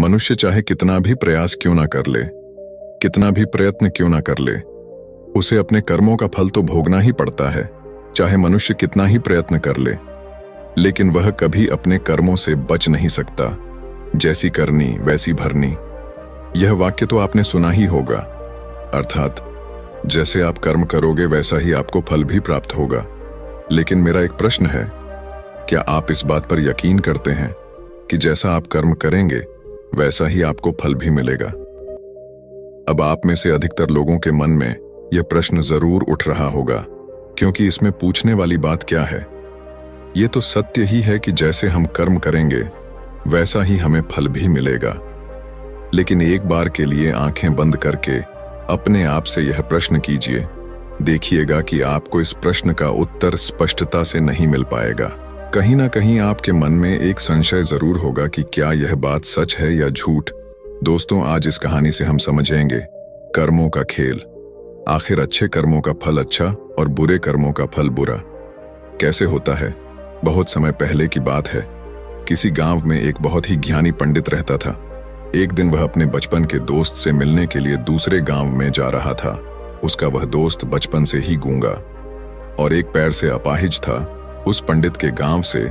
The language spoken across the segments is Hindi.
मनुष्य चाहे कितना भी प्रयास क्यों ना कर ले, कितना भी प्रयत्न क्यों ना कर ले, उसे अपने कर्मों का फल तो भोगना ही पड़ता है। चाहे मनुष्य कितना ही प्रयत्न कर ले, लेकिन वह कभी अपने कर्मों से बच नहीं सकता। जैसी करनी वैसी भरनी, यह वाक्य तो आपने सुना ही होगा। अर्थात जैसे आप कर्म करोगे वैसा ही आपको फल भी प्राप्त होगा। लेकिन मेरा एक प्रश्न है, क्या आप इस बात पर यकीन करते हैं कि जैसा आप कर्म करेंगे वैसा ही आपको फल भी मिलेगा? अब आप में से अधिकतर लोगों के मन में यह प्रश्न जरूर उठ रहा होगा, क्योंकि इसमें पूछने वाली बात क्या है? ये तो सत्य ही है कि जैसे हम कर्म करेंगे वैसा ही हमें फल भी मिलेगा। लेकिन एक बार के लिए आंखें बंद करके अपने आप से यह प्रश्न कीजिए, देखिएगा कि आपको इस प्रश्न का उत्तर स्पष्टता से नहीं मिल पाएगा। कहीं ना कहीं आपके मन में एक संशय जरूर होगा कि क्या यह बात सच है या झूठ। दोस्तों, आज इस कहानी से हम समझेंगे कर्मों का खेल। आखिर अच्छे कर्मों का फल अच्छा और बुरे कर्मों का फल बुरा कैसे होता है? बहुत समय पहले की बात है। किसी गांव में एक बहुत ही ज्ञानी पंडित रहता था। एक दिन वह अपने बचपन के दोस्त से मिलने के लिए दूसरे गांव में जा रहा था। उसका वह दोस्त बचपन से ही गूंगा और एक पैर से अपाहिज था। उस पंडित के गांव से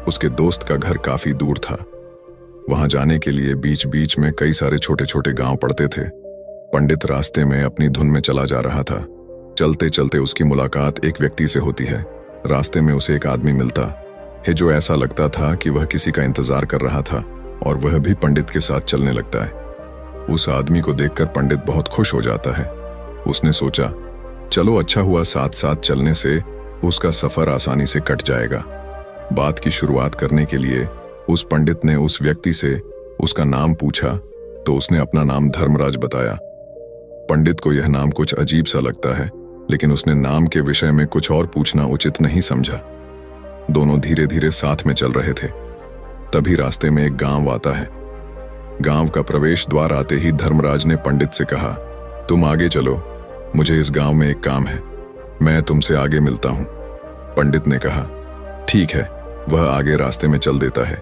उसके दोस्त का घर काफी दूर था। वहां जाने के लिए बीच बीच में कई सारे छोटे छोटे गांव पड़ते थे। पंडित रास्ते में अपनी धुन में चला जा रहा था। चलते चलते उसकी मुलाकात एक व्यक्ति से होती है। रास्ते में उसे एक आदमी मिलता है जो ऐसा लगता था कि वह किसी का इंतजार कर रहा था, और वह भी पंडित के साथ चलने लगता है। उस आदमी को देखकर पंडित बहुत खुश हो जाता है। उसने सोचा, चलो अच्छा हुआ, साथ साथ चलने से उसका सफर आसानी से कट जाएगा। बात की शुरुआत करने के लिए उस पंडित ने उस व्यक्ति से उसका नाम पूछा तो उसने अपना नाम धर्मराज बताया। पंडित को यह नाम कुछ अजीब सा लगता है, लेकिन उसने नाम के विषय में कुछ और पूछना उचित नहीं समझा। दोनों धीरे धीरे साथ में चल रहे थे। तभी रास्ते में एक गांव आता है। गांव का प्रवेश द्वार आते ही धर्मराज ने पंडित से कहा, तुम आगे चलो, मुझे इस गांव में एक काम है, मैं तुमसे आगे मिलता हूं। पंडित ने कहा, ठीक है। वह आगे रास्ते में चल देता है।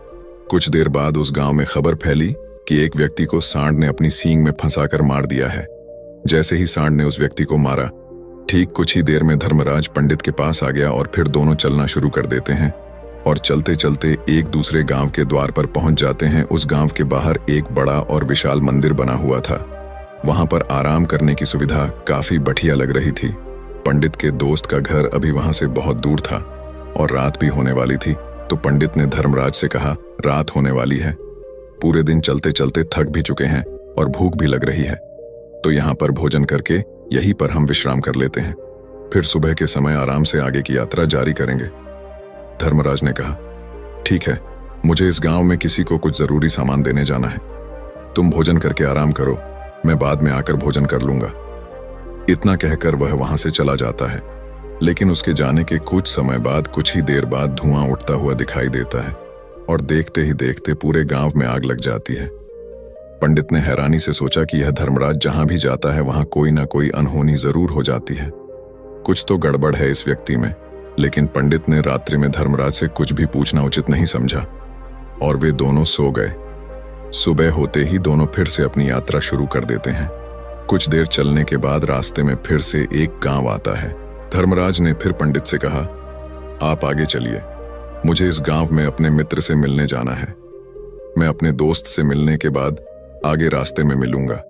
कुछ देर बाद उस गांव में खबर फैली कि एक व्यक्ति को सांड ने अपनी सींग में फंसाकर मार दिया है। जैसे ही सांड ने उस व्यक्ति को मारा, ठीक कुछ ही देर में धर्मराज पंडित के पास आ गया और फिर दोनों चलना शुरू कर देते हैं और चलते चलते एक दूसरे गांव के द्वार पर पहुंच जाते हैं। उस गांव के बाहर एक बड़ा और विशाल मंदिर बना हुआ था। वहां पर आराम करने की सुविधा काफी बढ़िया लग रही थी। पंडित के दोस्त का घर अभी वहां से बहुत दूर था और रात भी होने वाली थी। तो पंडित ने धर्मराज से कहा, रात होने वाली है, पूरे दिन चलते चलते थक भी चुके हैं और भूख भी लग रही है, तो यहाँ पर भोजन करके यहीं पर हम विश्राम कर लेते हैं, फिर सुबह के समय आराम से आगे की यात्रा जारी करेंगे। धर्मराज ने कहा, ठीक है, मुझे इस गांव में किसी को कुछ जरूरी सामान देने जाना है, तुम भोजन करके आराम करो, मैं बाद में आकर भोजन कर लूंगा। इतना कहकर वह वहां से चला जाता है। लेकिन उसके जाने के कुछ समय बाद, कुछ ही देर बाद धुआं उठता हुआ दिखाई देता है और देखते ही देखते पूरे गांव में आग लग जाती है। पंडित ने हैरानी से सोचा कि यह धर्मराज जहां भी जाता है वहां कोई ना कोई अनहोनी जरूर हो जाती है, कुछ तो गड़बड़ है इस व्यक्ति में। लेकिन पंडित ने रात्रि में धर्मराज से कुछ भी पूछना उचित नहीं समझा और वे दोनों सो गए। सुबह होते ही दोनों फिर से अपनी यात्रा शुरू कर देते हैं। कुछ देर चलने के बाद रास्ते में फिर से एक गांव आता है। धर्मराज ने फिर पंडित से कहा, आप आगे चलिए, मुझे इस गांव में अपने मित्र से मिलने जाना है, मैं अपने दोस्त से मिलने के बाद आगे रास्ते में मिलूंगा।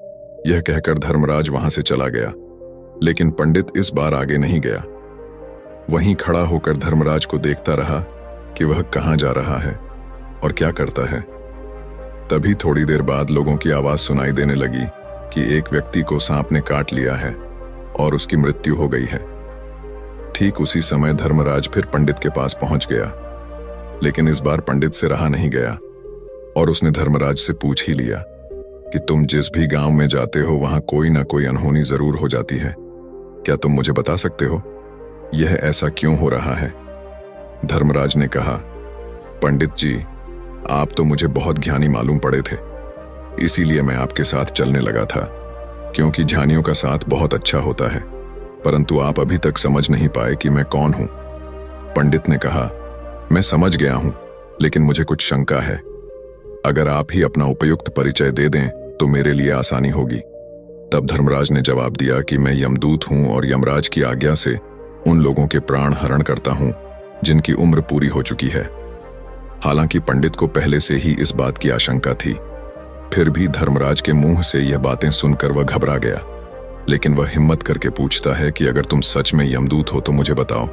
यह कहकर धर्मराज वहां से चला गया। लेकिन पंडित इस बार आगे नहीं गया। वहीं खड़ा होकर धर्मराज को देखता रहा कि वह कहां जा रहा है और क्या करता है। तभी थोड़ी देर बाद लोगों की आवाज सुनाई देने लगी कि एक व्यक्ति को सांप ने काट लिया है और उसकी मृत्यु हो गई है। ठीक उसी समय धर्मराज फिर पंडित के पास पहुंच गया। लेकिन इस बार पंडित से रहा नहीं गया और उसने धर्मराज से पूछ ही लिया कि तुम जिस भी गांव में जाते हो वहां कोई ना कोई अनहोनी जरूर हो जाती है, क्या तुम मुझे बता सकते हो यह ऐसा क्यों हो रहा है? धर्मराज ने कहा, पंडित जी, आप तो मुझे बहुत ज्ञानी मालूम पड़े थे, इसीलिए मैं आपके साथ चलने लगा था, क्योंकि ज्ञानियों का साथ बहुत अच्छा होता है, परंतु आप अभी तक समझ नहीं पाए कि मैं कौन हूं। पंडित ने कहा, मैं समझ गया हूं, लेकिन मुझे कुछ शंका है। अगर आप ही अपना उपयुक्त परिचय दे दें तो मेरे लिए आसानी होगी। तब धर्मराज ने जवाब दिया कि मैं यमदूत हूं और यमराज की आज्ञा से उन लोगों के प्राण हरण करता हूं जिनकी उम्र पूरी हो चुकी है। हालांकि पंडित को पहले से ही इस बात की आशंका थी, फिर भी धर्मराज के मुंह से यह बातें सुनकर वह घबरा गया। लेकिन वह हिम्मत करके पूछता है कि अगर तुम सच में यमदूत हो तो मुझे बताओ,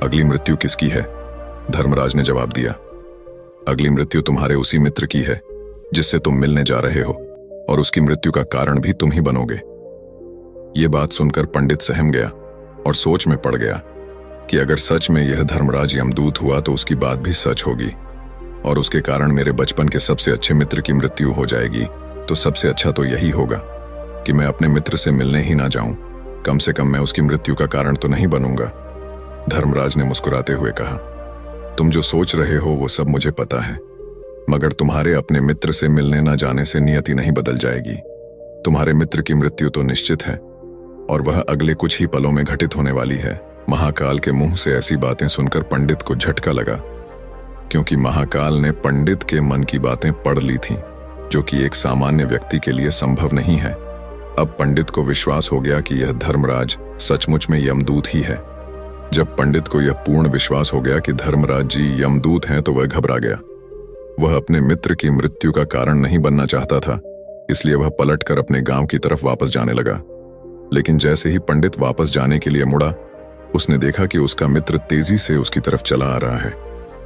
अगली मृत्यु किसकी है? धर्मराज ने जवाब दिया, अगली मृत्यु तुम्हारे उसी मित्र की है जिससे तुम मिलने जा रहे हो, और उसकी मृत्यु का कारण भी तुम ही बनोगे। ये बात सुनकर पंडित सहम गया और सोच में पड़ गया कि अगर सच में यह धर्मराज यमदूत हुआ तो उसकी बात भी सच होगी और उसके कारण मेरे बचपन के सबसे अच्छे मित्र की मृत्यु हो जाएगी। तो सबसे अच्छा तो यही होगा कि मैं अपने मित्र से मिलने ही ना जाऊं, कम से कम मैं उसकी मृत्यु का कारण तो नहीं बनूंगा। धर्मराज ने मुस्कुराते हुए कहा, तुम जो सोच रहे हो वो सब मुझे पता है, मगर तुम्हारे अपने मित्र से मिलने ना जाने से नियति नहीं बदल जाएगी। तुम्हारे मित्र की मृत्यु तो निश्चित है और वह अगले कुछ ही पलों में घटित होने वाली है। महाकाल के मुंह से ऐसी बातें सुनकर पंडित को झटका लगा, क्योंकि महाकाल ने पंडित के मन की बातें पढ़ ली थीं, जो कि एक सामान्य व्यक्ति के लिए संभव नहीं है। अब पंडित को विश्वास हो गया कि यह धर्मराज सचमुच में यमदूत ही है। जब पंडित को यह पूर्ण विश्वास हो गया कि धर्मराज जी यमदूत हैं तो वह घबरा गया। वह अपने मित्र की मृत्यु का कारण नहीं बनना चाहता था, इसलिए वह पलटकर अपने गांव की तरफ वापस जाने लगा। लेकिन जैसे ही पंडित वापस जाने के लिए मुड़ा, उसने देखा कि उसका मित्र तेजी से उसकी तरफ चला आ रहा है,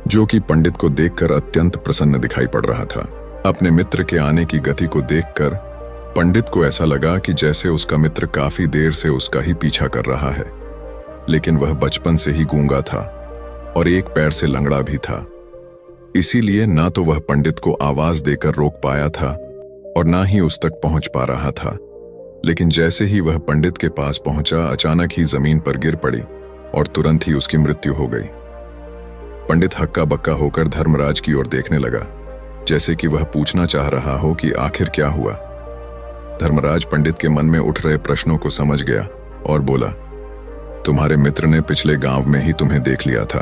जो कि पंडित को देखकर अत्यंत प्रसन्न दिखाई पड़ रहा था। अपने मित्र के आने की गति को देखकर पंडित को ऐसा लगा कि जैसे उसका मित्र काफी देर से उसका ही पीछा कर रहा है, लेकिन वह बचपन से ही गूंगा था और एक पैर से लंगड़ा भी था। इसीलिए ना तो वह पंडित को आवाज देकर रोक पाया था और ना ही उस तक पहुंच पा रहा था। लेकिन जैसे ही वह पंडित के पास पहुंचा, अचानक ही जमीन पर गिर पड़ी और तुरंत ही उसकी मृत्यु हो गई। पंडित हक्का बक्का होकर धर्मराज की ओर देखने लगा, जैसे कि वह पूछना चाह रहा हो कि आखिर क्या हुआ। धर्मराज पंडित के मन में उठ रहे प्रश्नों को समझ गया और बोला, तुम्हारे मित्र ने पिछले गांव में ही तुम्हें देख लिया था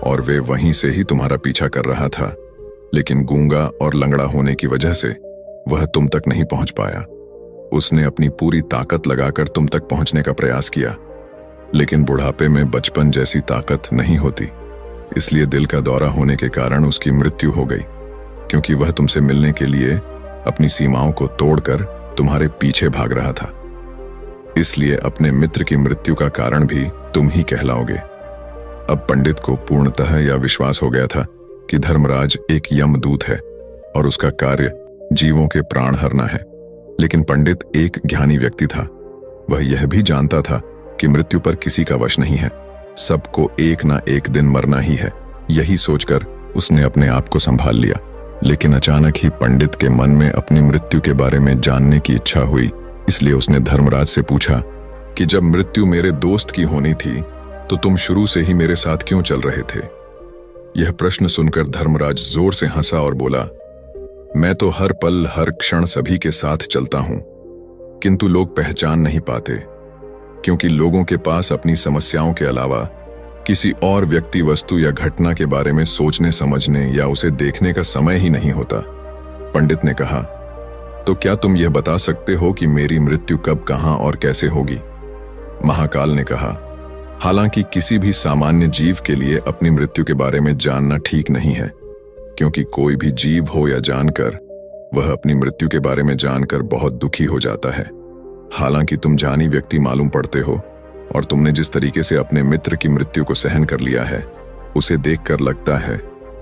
और वे वहीं से ही तुम्हारा पीछा कर रहा था, लेकिन गूंगा और लंगड़ा होने की वजह से वह तुम तक नहीं पहुंच पाया। उसने अपनी पूरी ताकत लगाकर तुम तक पहुंचने का प्रयास किया, लेकिन बुढ़ापे में बचपन जैसी ताकत नहीं होती, इसलिए दिल का दौरा होने के कारण उसकी मृत्यु हो गई, क्योंकि वह तुमसे मिलने के लिए अपनी सीमाओं को तोड़कर तुम्हारे पीछे भाग रहा था। इसलिए अपने मित्र की मृत्यु का कारण भी तुम ही कहलाओगे। अब पंडित को पूर्णतः यह विश्वास हो गया था कि धर्मराज एक यमदूत है और उसका कार्य जीवों के प्राण हरना है। लेकिन पंडित एक ज्ञानी व्यक्ति था, वह यह भी जानता था कि मृत्यु पर किसी का वश नहीं है, सबको एक ना एक दिन मरना ही है। यही सोचकर उसने अपने आप को संभाल लिया। लेकिन अचानक ही पंडित के मन में अपनी मृत्यु के बारे में जानने की इच्छा हुई, इसलिए उसने धर्मराज से पूछा कि जब मृत्यु मेरे दोस्त की होनी थी तो तुम शुरू से ही मेरे साथ क्यों चल रहे थे? यह प्रश्न सुनकर धर्मराज जोर से हंसा और बोला, मैं तो हर पल हर क्षण सभी के साथ चलता हूं, किंतु लोग पहचान नहीं पाते, क्योंकि लोगों के पास अपनी समस्याओं के अलावा किसी और व्यक्ति, वस्तु या घटना के बारे में सोचने समझने या उसे देखने का समय ही नहीं होता। पंडित ने कहा, तो क्या तुम यह बता सकते हो कि मेरी मृत्यु कब, कहां और कैसे होगी? महाकाल ने कहा, हालांकि किसी भी सामान्य जीव के लिए अपनी मृत्यु के बारे में जानना ठीक नहीं है, क्योंकि कोई भी जीव हो या जानकर, वह अपनी मृत्यु के बारे में जानकर बहुत दुखी हो जाता है। हालांकि तुम जानी व्यक्ति मालूम पड़ते हो और तुमने जिस तरीके से अपने मित्र की मृत्यु को सहन कर लिया है, उसे देखकर लगता है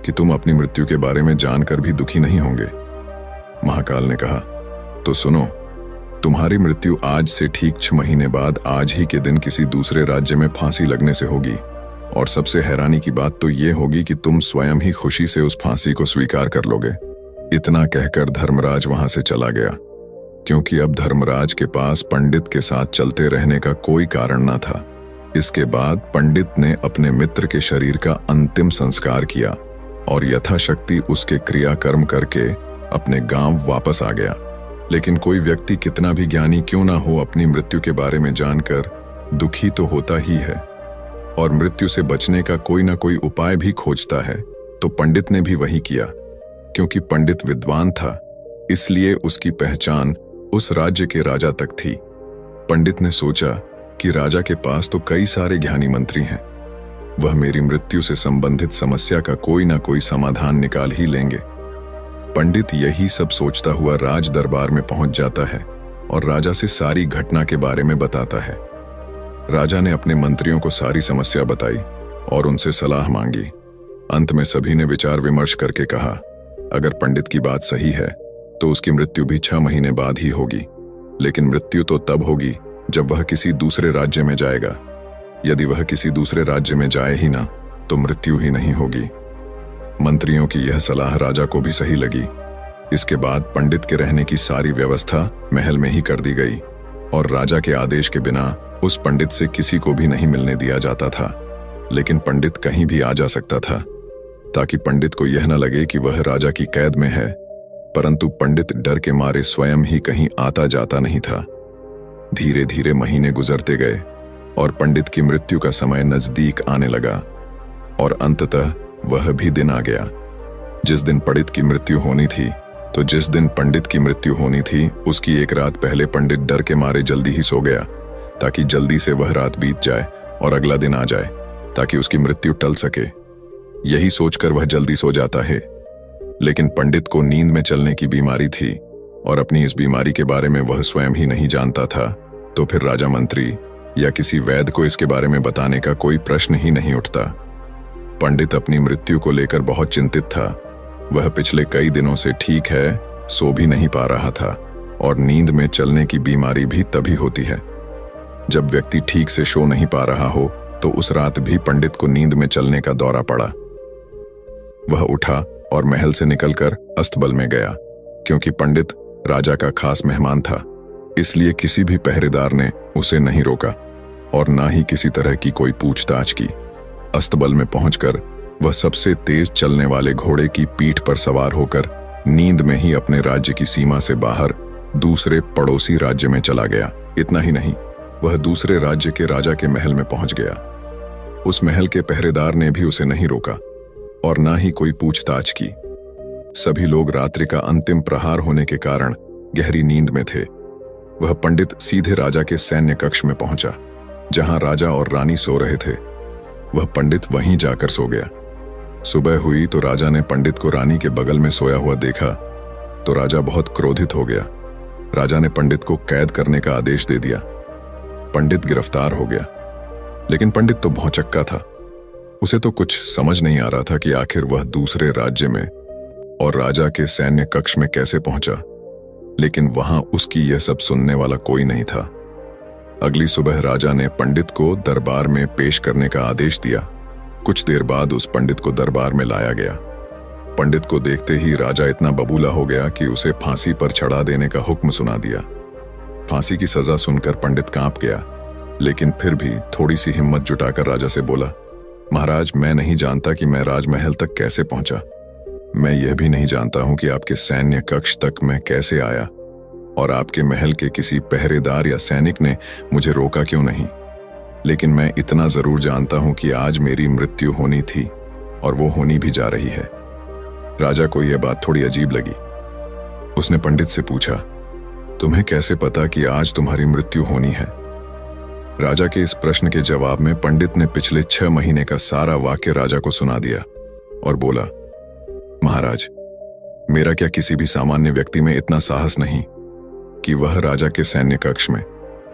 कि तुम अपनी मृत्यु के बारे में जानकर भी दुखी नहीं होंगे। महाकाल ने कहा, तो सुनो, तुम्हारी मृत्यु आज से ठीक 6 महीने बाद आज ही के दिन किसी दूसरे राज्य में फांसी लगने से होगी, और सबसे हैरानी की बात तो ये होगी कि तुम स्वयं ही खुशी से उस फांसी को स्वीकार कर लोगे। इतना कहकर धर्मराज वहां से चला गया, क्योंकि अब धर्मराज के पास पंडित के साथ चलते रहने का कोई कारण न था। इसके बाद पंडित ने अपने मित्र के शरीर का अंतिम संस्कार किया और यथाशक्ति उसके क्रियाकर्म करके अपने गांव वापस आ गया। लेकिन कोई व्यक्ति कितना भी ज्ञानी क्यों ना हो, अपनी मृत्यु के बारे में जानकर दुखी तो होता ही है और मृत्यु से बचने का कोई ना कोई उपाय भी खोजता है। तो पंडित ने भी वही किया। क्योंकि पंडित विद्वान था, इसलिए उसकी पहचान उस राज्य के राजा तक थी। पंडित ने सोचा कि राजा के पास तो कई सारे ज्ञानी मंत्री हैं, वह मेरी मृत्यु से संबंधित समस्या का कोई ना कोई समाधान निकाल ही लेंगे। पंडित यही सब सोचता हुआ राज दरबार में पहुंच जाता है और राजा से सारी घटना के बारे में बताता है। राजा ने अपने मंत्रियों को सारी समस्या बताई और उनसे सलाह मांगी। अंत में सभी ने विचार विमर्श करके कहा, अगर पंडित की बात सही है तो उसकी मृत्यु भी 6 महीने बाद ही होगी, लेकिन मृत्यु तो तब होगी जब वह किसी दूसरे राज्य में जाएगा। यदि वह किसी दूसरे राज्य में जाए ही ना तो मृत्यु ही नहीं होगी। मंत्रियों की यह सलाह राजा को भी सही लगी। इसके बाद पंडित के रहने की सारी व्यवस्था महल में ही कर दी गई और राजा के आदेश के बिना उस पंडित से किसी को भी नहीं मिलने दिया जाता था। लेकिन पंडित कहीं भी आ जा सकता था, ताकि पंडित को यह न लगे कि वह राजा की कैद में है। परंतु पंडित डर के मारे स्वयं ही कहीं आता जाता नहीं था। धीरे धीरे महीने गुजरते गए और पंडित की मृत्यु का समय नजदीक आने लगा और अंततः वह भी दिन आ गया जिस दिन पंडित की मृत्यु होनी थी। तो जिस दिन पंडित की मृत्यु होनी थी उसकी एक रात पहले पंडित डर के मारे जल्दी ही सो गया, ताकि जल्दी से वह रात बीत जाए और अगला दिन आ जाए, ताकि उसकी मृत्यु टल सके। यही सोचकर वह जल्दी सो जाता है। लेकिन पंडित को नींद में चलने की बीमारी थी और अपनी इस बीमारी के बारे में वह स्वयं ही नहीं जानता था। तो फिर राजा मंत्री या किसी वैद्य को इसके बारे में बताने का कोई प्रश्न ही नहीं उठता। पंडित अपनी मृत्यु को लेकर बहुत चिंतित था। वह पिछले कई दिनों से ठीक है, सो भी नहीं पा रहा था और नींद में चलने की बीमारी भी तभी होती है जब व्यक्ति ठीक से सो नहीं पा रहा हो। तो उस रात भी पंडित को नींद में चलने का दौरा पड़ा। वह उठा और महल से निकलकर अस्तबल में गया। क्योंकि पंडित राजा का खास मेहमान था, इसलिए किसी भी पहरेदार ने उसे नहीं रोका और ना ही किसी तरह की कोई पूछताछ की। अस्तबल में पहुंचकर वह सबसे तेज चलने वाले घोड़े की पीठ पर सवार होकर नींद में ही अपने राज्य की सीमा से बाहर दूसरे पड़ोसी राज्य में चला गया। इतना ही नहीं, वह दूसरे राज्य के राजा के महल में पहुंच गया। उस महल के पहरेदार ने भी उसे नहीं रोका और ना ही कोई पूछताछ की। सभी लोग रात्रि का अंतिम प्रहार होने के कारण गहरी नींद में थे। वह पंडित सीधे राजा के सैन्य कक्ष में पहुंचा, जहां राजा और रानी सो रहे थे। वह पंडित वहीं जाकर सो गया। सुबह हुई तो राजा ने पंडित को रानी के बगल में सोया हुआ देखा तो राजा बहुत क्रोधित हो गया। राजा ने पंडित को कैद करने का आदेश दे दिया। पंडित गिरफ्तार हो गया, लेकिन पंडित तो भौचक्का था। उसे तो कुछ समझ नहीं आ रहा था कि आखिर वह दूसरे राज्य में और राजा के सैन्य कक्ष में कैसे पहुंचा। लेकिन वहां उसकी यह सब सुनने वाला कोई नहीं था। अगली सुबह राजा ने पंडित को दरबार में पेश करने का आदेश दिया। कुछ देर बाद उस पंडित को दरबार में लाया गया। पंडित को देखते ही राजा इतना बबूला हो गया कि उसे फांसी पर चढ़ा देने का हुक्म सुना दिया। फांसी की सजा सुनकर पंडित कांप गया, लेकिन फिर भी थोड़ी सी हिम्मत जुटाकर राजा से बोला, महाराज, मैं नहीं जानता कि मैं राजमहल तक कैसे पहुंचा। मैं यह भी नहीं जानता हूं कि आपके सैन्य कक्ष तक मैं कैसे आया और आपके महल के किसी पहरेदार या सैनिक ने मुझे रोका क्यों नहीं। लेकिन मैं इतना जरूर जानता हूं कि आज मेरी मृत्यु होनी थी और वो होनी भी जा रही है। राजा को यह बात थोड़ी अजीब लगी। उसने पंडित से पूछा, तुम्हें कैसे पता कि आज तुम्हारी मृत्यु होनी है? राजा के इस प्रश्न के जवाब में पंडित ने पिछले 6 महीने का सारा वाक्य राजा को सुना दिया और बोला, महाराज, मेरा क्या किसी भी सामान्य व्यक्ति में इतना साहस नहीं कि वह राजा के सैन्य कक्ष में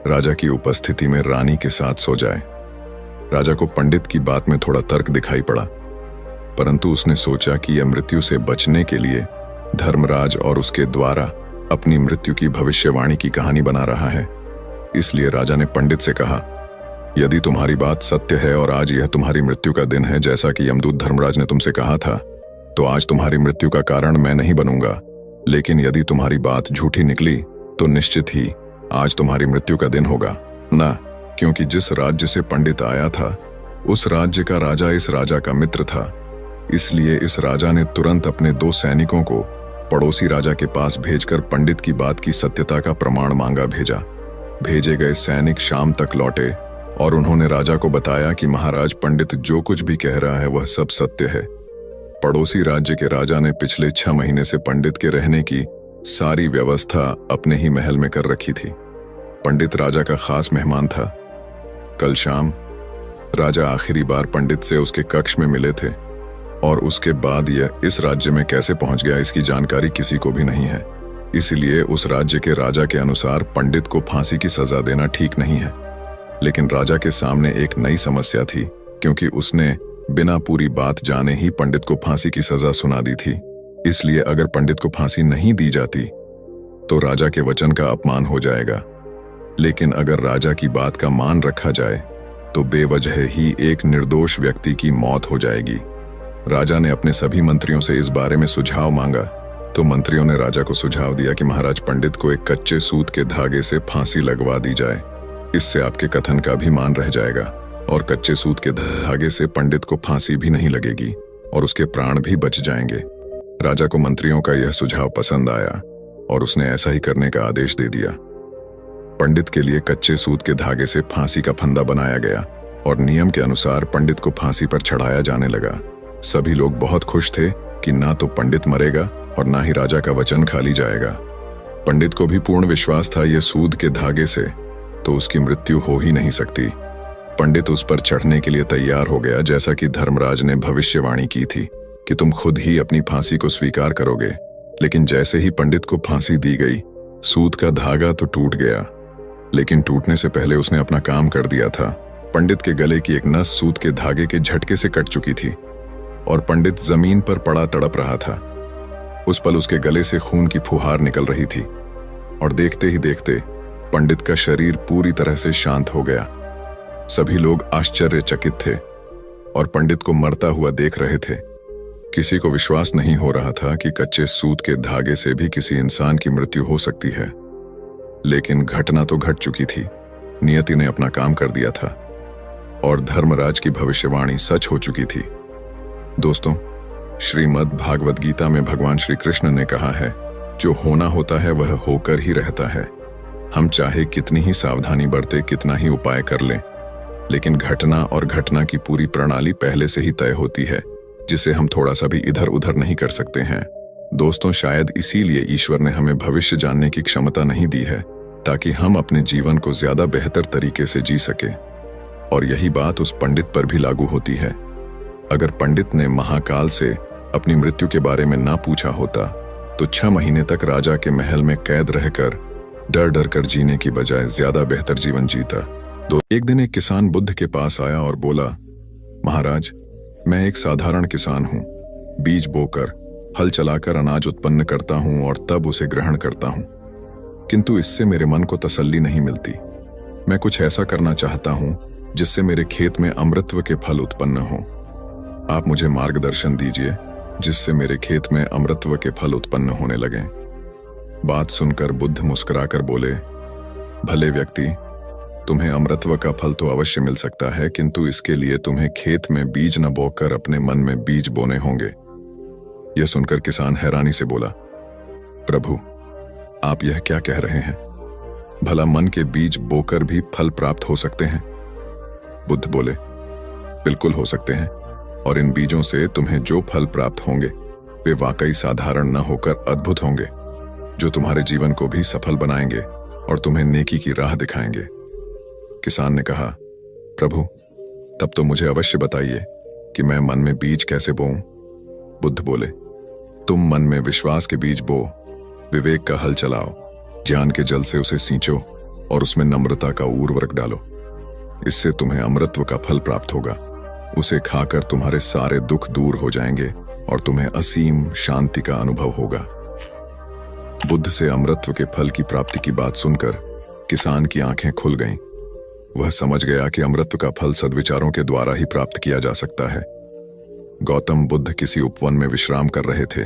राजा की उपस्थिति में रानी के साथ सो जाए। राजा को पंडित की बात में थोड़ा तर्क दिखाई पड़ा, परंतु उसने सोचा कि यह मृत्यु से बचने के लिए धर्मराज और उसके द्वारा अपनी मृत्यु की भविष्यवाणी की कहानी बना रहा है। इसलिए राजा ने पंडित से कहा, यदि तुम्हारी बात सत्य है और आज यह तुम्हारी मृत्यु का दिन है जैसा कि यमदूत धर्मराज ने तुमसे कहा था, तो आज तुम्हारी मृत्यु का कारण मैं नहीं बनूंगा। लेकिन यदि तुम्हारी बात झूठी निकली तो निश्चित ही आज तुम्हारी मृत्यु का दिन होगा ना, क्योंकि जिस राज्य से पंडित आया था उस राज्य का राजा इस राजा का मित्र था। इसलिए इस राजा ने तुरंत अपने 2 सैनिकों को पड़ोसी राजा के पास भेजकर पंडित की बात की सत्यता का प्रमाण मांगा भेजा। भेजे गए सैनिक शाम तक लौटे और उन्होंने राजा को बताया कि महाराज, पंडित जो कुछ भी कह रहा है वह सब सत्य है। पड़ोसी राज्य के राजा ने पिछले 6 महीने से पंडित के रहने की सारी व्यवस्था अपने ही महल में कर रखी थी। पंडित राजा का खास मेहमान था। कल शाम राजा आखिरी बार पंडित से उसके कक्ष में मिले थे और उसके बाद यह इस राज्य में कैसे पहुंच गया इसकी जानकारी किसी को भी नहीं है। इसलिए उस राज्य के राजा के अनुसार पंडित को फांसी की सजा देना ठीक नहीं है। लेकिन राजा के सामने एक नई समस्या थी, क्योंकि उसने बिना पूरी बात जाने ही पंडित को फांसी की सजा सुना दी थी। इसलिए अगर पंडित को फांसी नहीं दी जाती तो राजा के वचन का अपमान हो जाएगा। लेकिन अगर राजा की बात का मान रखा जाए तो बेवजह ही एक निर्दोष व्यक्ति की मौत हो जाएगी। राजा ने अपने सभी मंत्रियों से इस बारे में सुझाव मांगा तो मंत्रियों ने राजा को सुझाव दिया कि महाराज, पंडित को एक कच्चे सूत के धागे से फांसी लगवा दी जाए। इससे आपके कथन का भी मान रह जाएगा और कच्चे सूत के धागे से पंडित को फांसी भी नहीं लगेगी और उसके प्राण भी बच जाएंगे। राजा को मंत्रियों का यह सुझाव पसंद आया और उसने ऐसा ही करने का आदेश दे दिया। पंडित के लिए कच्चे सूत के धागे से फांसी का फंदा बनाया गया और नियम के अनुसार पंडित को फांसी पर चढ़ाया जाने लगा। सभी लोग बहुत खुश थे कि ना तो पंडित मरेगा और ना ही राजा का वचन खाली जाएगा। पंडित को भी पूर्ण विश्वास था यह सूद के धागे से तो उसकी मृत्यु हो ही नहीं सकती। पंडित उस पर चढ़ने के लिए तैयार हो गया, जैसा कि धर्मराज ने भविष्यवाणी की थी कि तुम खुद ही अपनी फांसी को स्वीकार करोगे। लेकिन जैसे ही पंडित को फांसी दी गई, सूत का धागा तो टूट गया, लेकिन टूटने से पहले उसने अपना काम कर दिया था। पंडित के गले की एक नस सूत के धागे के झटके से कट चुकी थी और पंडित जमीन पर पड़ा तड़प रहा था। उस पल उसके गले से खून की फुहार निकल रही थी और देखते ही देखते पंडित का शरीर पूरी तरह से शांत हो गया। सभी लोग आश्चर्यचकित थे और पंडित को मरता हुआ देख रहे थे। किसी को विश्वास नहीं हो रहा था कि कच्चे सूत के धागे से भी किसी इंसान की मृत्यु हो सकती है। लेकिन घटना तो घट चुकी थी। नियति ने अपना काम कर दिया था और धर्मराज की भविष्यवाणी सच हो चुकी थी। दोस्तों, श्रीमद् भागवत गीता में भगवान श्री कृष्ण ने कहा है, जो होना होता है वह होकर ही रहता है। हम चाहे कितनी ही सावधानी बरते, कितना ही उपाय कर लें, लेकिन घटना और घटना की पूरी प्रणाली पहले से ही तय होती है, जिसे हम थोड़ा सा भी इधर उधर नहीं कर सकते हैं। दोस्तों, शायद इसीलिए ईश्वर ने हमें भविष्य जानने की क्षमता नहीं दी है, ताकि हम अपने जीवन को ज्यादा बेहतर तरीके से जी सके। और यही बात उस पंडित पर भी लागू होती है। अगर पंडित ने महाकाल से अपनी मृत्यु के बारे में ना पूछा होता तो 6 महीने तक राजा के महल में कैद रहकर डर डर कर जीने की बजाय ज्यादा बेहतर जीवन जीता। एक दिन एक किसान बुद्ध के पास आया और बोला, महाराज, मैं एक साधारण किसान हूँ। बीज बोकर, हल चलाकर अनाज उत्पन्न करता हूँ और तब उसे ग्रहण करता हूँ, किंतु इससे मेरे मन को तसल्ली नहीं मिलती। मैं कुछ ऐसा करना चाहता हूँ जिससे मेरे खेत में अमृतत्व के फल उत्पन्न हों। आप मुझे मार्गदर्शन दीजिए जिससे मेरे खेत में अमृतत्व के फल उत्पन्न होने लगें। बात सुनकर बुद्ध मुस्कुराकर बोले, भले व्यक्ति, तुम्हें अमृतत्व का फल तो अवश्य मिल सकता है, किंतु इसके लिए तुम्हें खेत में बीज न बोकर अपने मन में बीज बोने होंगे। यह सुनकर किसान हैरानी से बोला, प्रभु, आप यह क्या कह रहे हैं? भला मन के बीज बोकर भी फल प्राप्त हो सकते हैं? बुद्ध बोले, बिल्कुल हो सकते हैं, और इन बीजों से तुम्हें जो फल प्राप्त होंगे वे वाकई साधारण न होकर अद्भुत होंगे, जो तुम्हारे जीवन को भी सफल बनाएंगे और तुम्हें नेकी की राह दिखाएंगे। किसान ने कहा, प्रभु, तब तो मुझे अवश्य बताइए कि मैं मन में बीज कैसे बोऊं? बुद्ध बोले, तुम मन में विश्वास के बीज बो, विवेक का हल चलाओ, ज्ञान के जल से उसे सींचो और उसमें नम्रता का उर्वरक डालो। इससे तुम्हें अमृतत्व का फल प्राप्त होगा। उसे खाकर तुम्हारे सारे दुख दूर हो जाएंगे और तुम्हें असीम शांति का अनुभव होगा। बुद्ध से अमृतत्व के फल की प्राप्ति की बात सुनकर किसान की आंखें खुल गईं। वह समझ गया कि अमृतत्व का फल सद्विचारों के द्वारा ही प्राप्त किया जा सकता है। गौतम बुद्ध किसी उपवन में विश्राम कर रहे थे।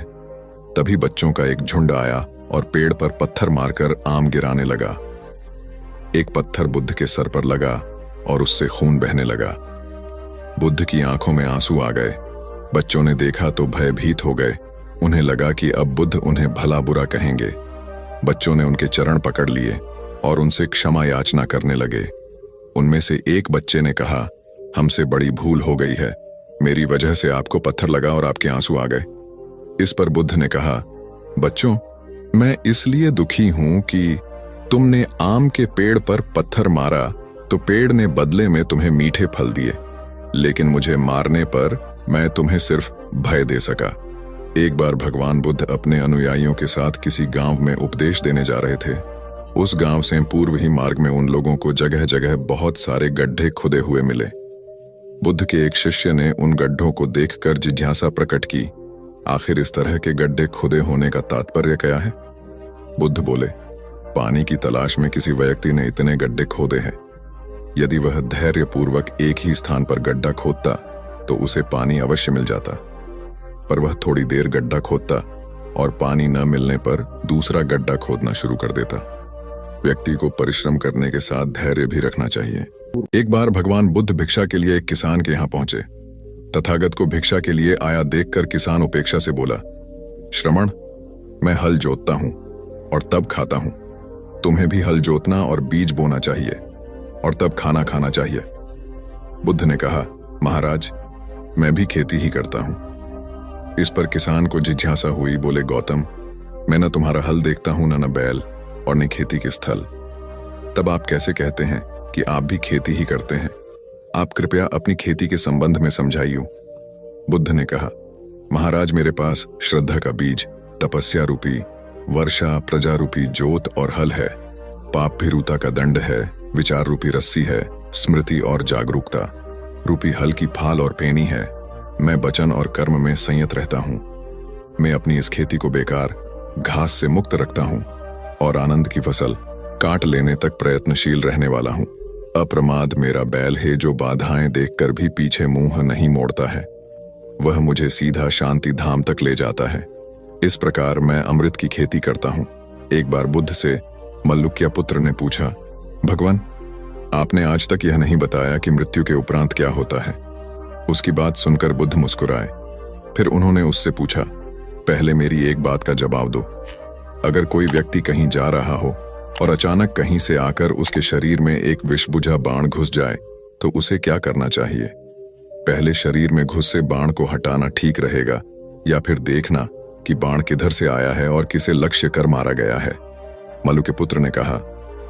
तभी बच्चों का एक झुंड आया और पेड़ पर पत्थर मारकर आम गिराने लगा। एक पत्थर बुद्ध के सर पर लगा और उससे खून बहने लगा। बुद्ध की आंखों में आंसू आ गए। बच्चों ने देखा तो भयभीत हो गए। उन्हें लगा कि अब बुद्ध उन्हें भला बुरा कहेंगे। बच्चों ने उनके चरण पकड़ लिए और उनसे क्षमा याचना करने लगे। उनमें से एक बच्चे ने कहा, हमसे बड़ी भूल हो गई है, मेरी वजह से आपको पत्थर लगा और आपके आंसू आ गए। इस पर बुद्ध ने कहा, बच्चों, मैं इसलिए दुखी हूं कि तुमने आम के पेड़ पर पत्थर मारा तो पेड़ ने बदले में तुम्हें मीठे फल दिए, लेकिन मुझे मारने पर मैं तुम्हें सिर्फ भय दे सका। एक बार भगवान बुद्ध अपने अनुयायियों के साथ किसी गांव में उपदेश देने जा रहे थे। उस गांव से पूर्व ही मार्ग में उन लोगों को जगह जगह बहुत सारे गड्ढे खुदे हुए मिले। बुद्ध के एक शिष्य ने उन गड्ढों को देखकर जिज्ञासा प्रकट की, आखिर इस तरह के गड्ढे खुदे होने का तात्पर्य क्या है? बुद्ध बोले, पानी की तलाश में किसी व्यक्ति ने इतने गड्ढे खोदे हैं। यदि वह धैर्यपूर्वक एक ही स्थान पर गड्ढा खोदता तो उसे पानी अवश्य मिल जाता, पर वह थोड़ी देर गड्ढा खोदता और पानी न मिलने पर दूसरा गड्ढा खोदना शुरू कर देता। व्यक्ति को परिश्रम करने के साथ धैर्य भी रखना चाहिए। एक बार भगवान बुद्ध भिक्षा के लिए एक किसान के यहां पहुंचे। तथागत को भिक्षा के लिए आया देखकर किसान उपेक्षा से बोला, श्रमण, मैं हल जोतता हूं और तब खाता हूं। तुम्हें भी हल जोतना और बीज बोना चाहिए और तब खाना खाना चाहिए। बुद्ध ने कहा, महाराज, मैं भी खेती ही करता हूं। इस पर किसान को जिज्ञासा हुई। बोले, गौतम, मैं न तुम्हारा हल देखता हूं, न बैल और न खेती के स्थल। तब आप कैसे कहते हैं कि आप भी खेती ही करते हैं? आप कृपया अपनी खेती के संबंध में समझाइए। बुद्ध ने कहा, महाराज, मेरे पास श्रद्धा का बीज, तपस्या रूपी वर्षा, प्रजा रूपी जोत और हल है, पाप भीरुता का दंड है, विचार रूपी रस्सी है, स्मृति और जागरूकता रूपी हल की फाल और पेनी है। मैं वचन और कर्म में संयत रहता हूं। मैं अपनी इस खेती को बेकार घास से मुक्त रखता हूं और आनंद की फसल काट लेने तक प्रयत्नशील रहने वाला हूं। अप्रमाद मेरा बैल है जो बाधाएं देखकर भी पीछे मुंह नहीं मोड़ता है। वह मुझे सीधा शांति धाम तक ले जाता है। इस प्रकार मैं अमृत की खेती करता हूं। एक बार बुद्ध से मल्लुक्य पुत्र ने पूछा, भगवान, आपने आज तक यह नहीं बताया कि मृत्यु के उपरांत क्या होता है। उसकी बात सुनकर बुद्ध मुस्कुराए। फिर उन्होंने उससे पूछा, पहले मेरी एक बात का जवाब दो। अगर कोई व्यक्ति कहीं जा रहा हो और अचानक कहीं से आकर उसके शरीर में एक विषबुझा बाण घुस जाए तो उसे क्या करना चाहिए? पहले शरीर में घुसे बाण को हटाना ठीक रहेगा या फिर देखना कि बाण किधर से आया है और किसे लक्ष्य कर मारा गया है? मल्लु के पुत्र ने कहा,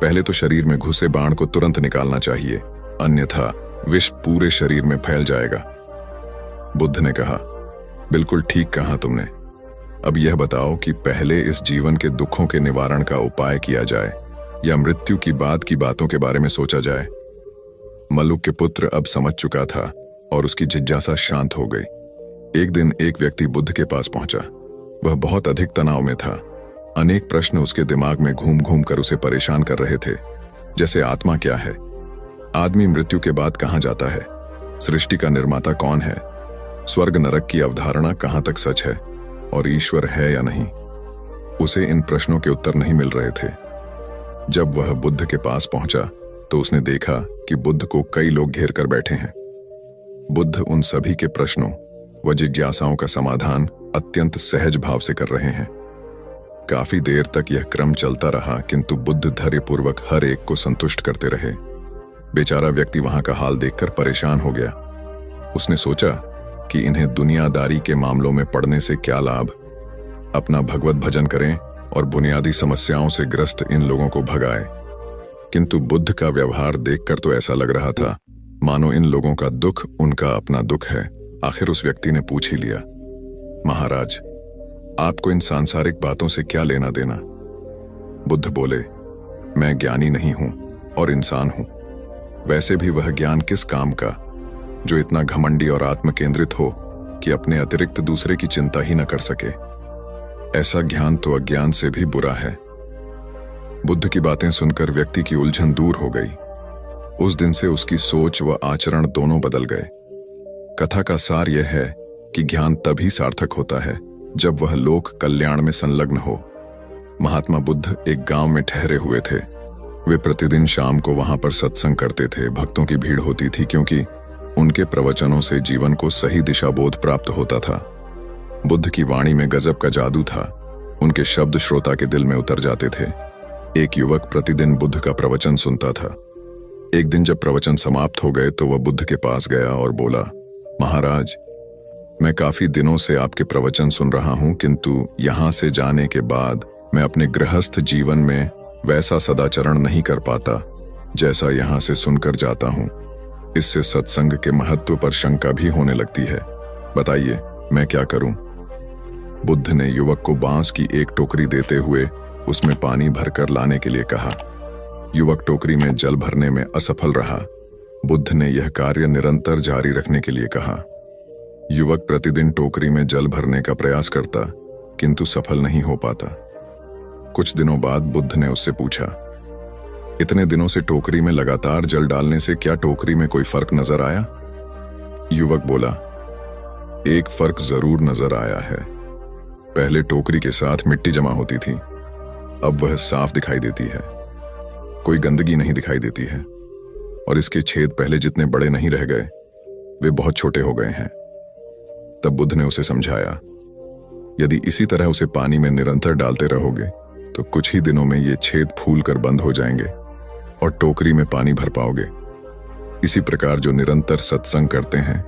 पहले तो शरीर में घुसे बाण को तुरंत निकालना चाहिए, अन्यथा विष पूरे शरीर में फैल जाएगा। बुद्ध ने कहा, बिल्कुल ठीक कहा तुमने। अब यह बताओ कि पहले इस जीवन के दुखों के निवारण का उपाय किया जाए या मृत्यु की बाद की बातों के बारे में सोचा जाए? मल्लुक के पुत्र अब समझ चुका था और उसकी जिज्ञासा शांत हो गई। एक दिन एक व्यक्ति बुद्ध के पास पहुंचा। वह बहुत अधिक तनाव में था। अनेक प्रश्न उसके दिमाग में घूम घूम कर उसे परेशान कर रहे थे, जैसे आत्मा क्या है, आदमी मृत्यु के बाद कहां जाता है, सृष्टि का निर्माता कौन है, स्वर्ग नरक की अवधारणा कहां तक सच है और ईश्वर है या नहीं। उसे इन प्रश्नों के उत्तर नहीं मिल रहे थे। जब वह बुद्ध के पास पहुंचा तो उसने देखा कि बुद्ध को कई लोग घेर कर बैठे हैं। बुद्ध उन सभी के प्रश्नों व जिज्ञासाओं का समाधान अत्यंत सहज भाव से कर रहे हैं। काफी देर तक यह क्रम चलता रहा, किंतु बुद्ध धैर्यपूर्वक हर एक को संतुष्ट करते रहे। बेचारा व्यक्ति वहां का हाल देखकर परेशान हो गया। उसने सोचा कि इन्हें दुनियादारी के मामलों में पड़ने से क्या लाभ, अपना भगवत भजन करें और बुनियादी समस्याओं से ग्रस्त इन लोगों को भगाए। किंतु बुद्ध का व्यवहार देखकर तो ऐसा लग रहा था मानो इन लोगों का दुख उनका अपना दुख है। आखिर उस व्यक्ति ने पूछ ही लिया, महाराज, आपको इन सांसारिक बातों से क्या लेना देना? बुद्ध बोले, मैं ज्ञानी नहीं हूं और इंसान हूं। वैसे भी वह ज्ञान किस काम का जो इतना घमंडी और आत्मकेंद्रित हो कि अपने अतिरिक्त दूसरे की चिंता ही न कर सके। ऐसा ज्ञान तो अज्ञान से भी बुरा है। बुद्ध की बातें सुनकर व्यक्ति की उलझन दूर हो गई। उस दिन से उसकी सोच व आचरण दोनों बदल गए। कथा का सार यह है कि ज्ञान तभी सार्थक होता है जब वह लोक कल्याण में संलग्न हो। महात्मा बुद्ध एक गांव में ठहरे हुए थे। वे प्रतिदिन शाम को वहां पर सत्संग करते थे। भक्तों की भीड़ होती थी क्योंकि उनके प्रवचनों से जीवन को सही दिशा बोध प्राप्त होता था। बुद्ध की वाणी में गजब का जादू था। उनके शब्द श्रोता के दिल में उतर जाते थे। एक युवक प्रतिदिन बुद्ध का प्रवचन सुनता था। एक दिन जब प्रवचन समाप्त हो गए तो वह बुद्ध के पास गया और बोला, महाराज, मैं काफी दिनों से आपके प्रवचन सुन रहा हूं, किंतु यहां से जाने के बाद मैं अपने गृहस्थ जीवन में वैसा सदाचरण नहीं कर पाता जैसा यहां से सुनकर जाता हूं। इससे सत्संग के महत्व पर शंका भी होने लगती है। बताइए, मैं क्या करूं? बुद्ध ने युवक को बांस की एक टोकरी देते हुए उसमें पानी भरकर लाने के लिए कहा। युवक टोकरी में जल भरने में असफल रहा। बुद्ध ने यह कार्य निरंतर जारी रखने के लिए कहा। युवक प्रतिदिन टोकरी में जल भरने का प्रयास करता, किंतु सफल नहीं हो पाता। कुछ दिनों बाद बुद्ध ने उससे पूछा, इतने दिनों से टोकरी में लगातार जल डालने से क्या टोकरी में कोई फर्क नजर आया? युवक बोला, एक फर्क जरूर नजर आया है। पहले टोकरी के साथ मिट्टी जमा होती थी, अब वह साफ दिखाई देती है। कोई गंदगी नहीं दिखाई देती है और इसके छेद पहले जितने बड़े नहीं रह गए, वे बहुत छोटे हो गए हैं। तब बुद्ध ने उसे समझाया, यदि इसी तरह उसे पानी में निरंतर डालते रहोगे तो कुछ ही दिनों में ये छेद फूल कर बंद हो जाएंगे और टोकरी में पानी भर पाओगे। इसी प्रकार जो निरंतर सत्संग करते हैं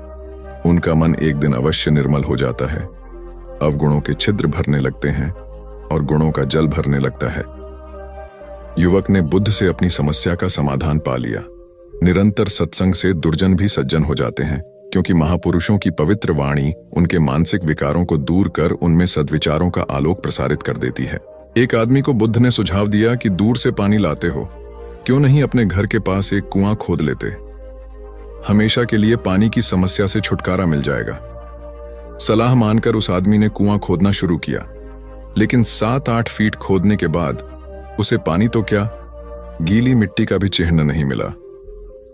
उनका मन एक दिन अवश्य निर्मल हो जाता है। अवगुणों के छिद्र भरने लगते हैं और गुणों का जल भरने लगता है। युवक ने बुद्ध से अपनी समस्या का समाधान पा लिया। निरंतर सत्संग से दुर्जन भी सज्जन हो जाते हैं, क्योंकि महापुरुषों की पवित्र वाणी उनके मानसिक विकारों को दूर कर उनमें सद्विचारों का आलोक प्रसारित कर देती है। एक आदमी को बुद्ध ने सुझाव दिया कि दूर से पानी लाते हो, क्यों नहीं अपने घर के पास एक कुआं खोद लेते? हमेशा के लिए पानी की समस्या से छुटकारा मिल जाएगा। सलाह मानकर उस आदमी ने कुआं खोदना शुरू किया, लेकिन 7-8 फीट खोदने के बाद उसे पानी तो क्या, गीली मिट्टी का भी चिन्ह नहीं मिला।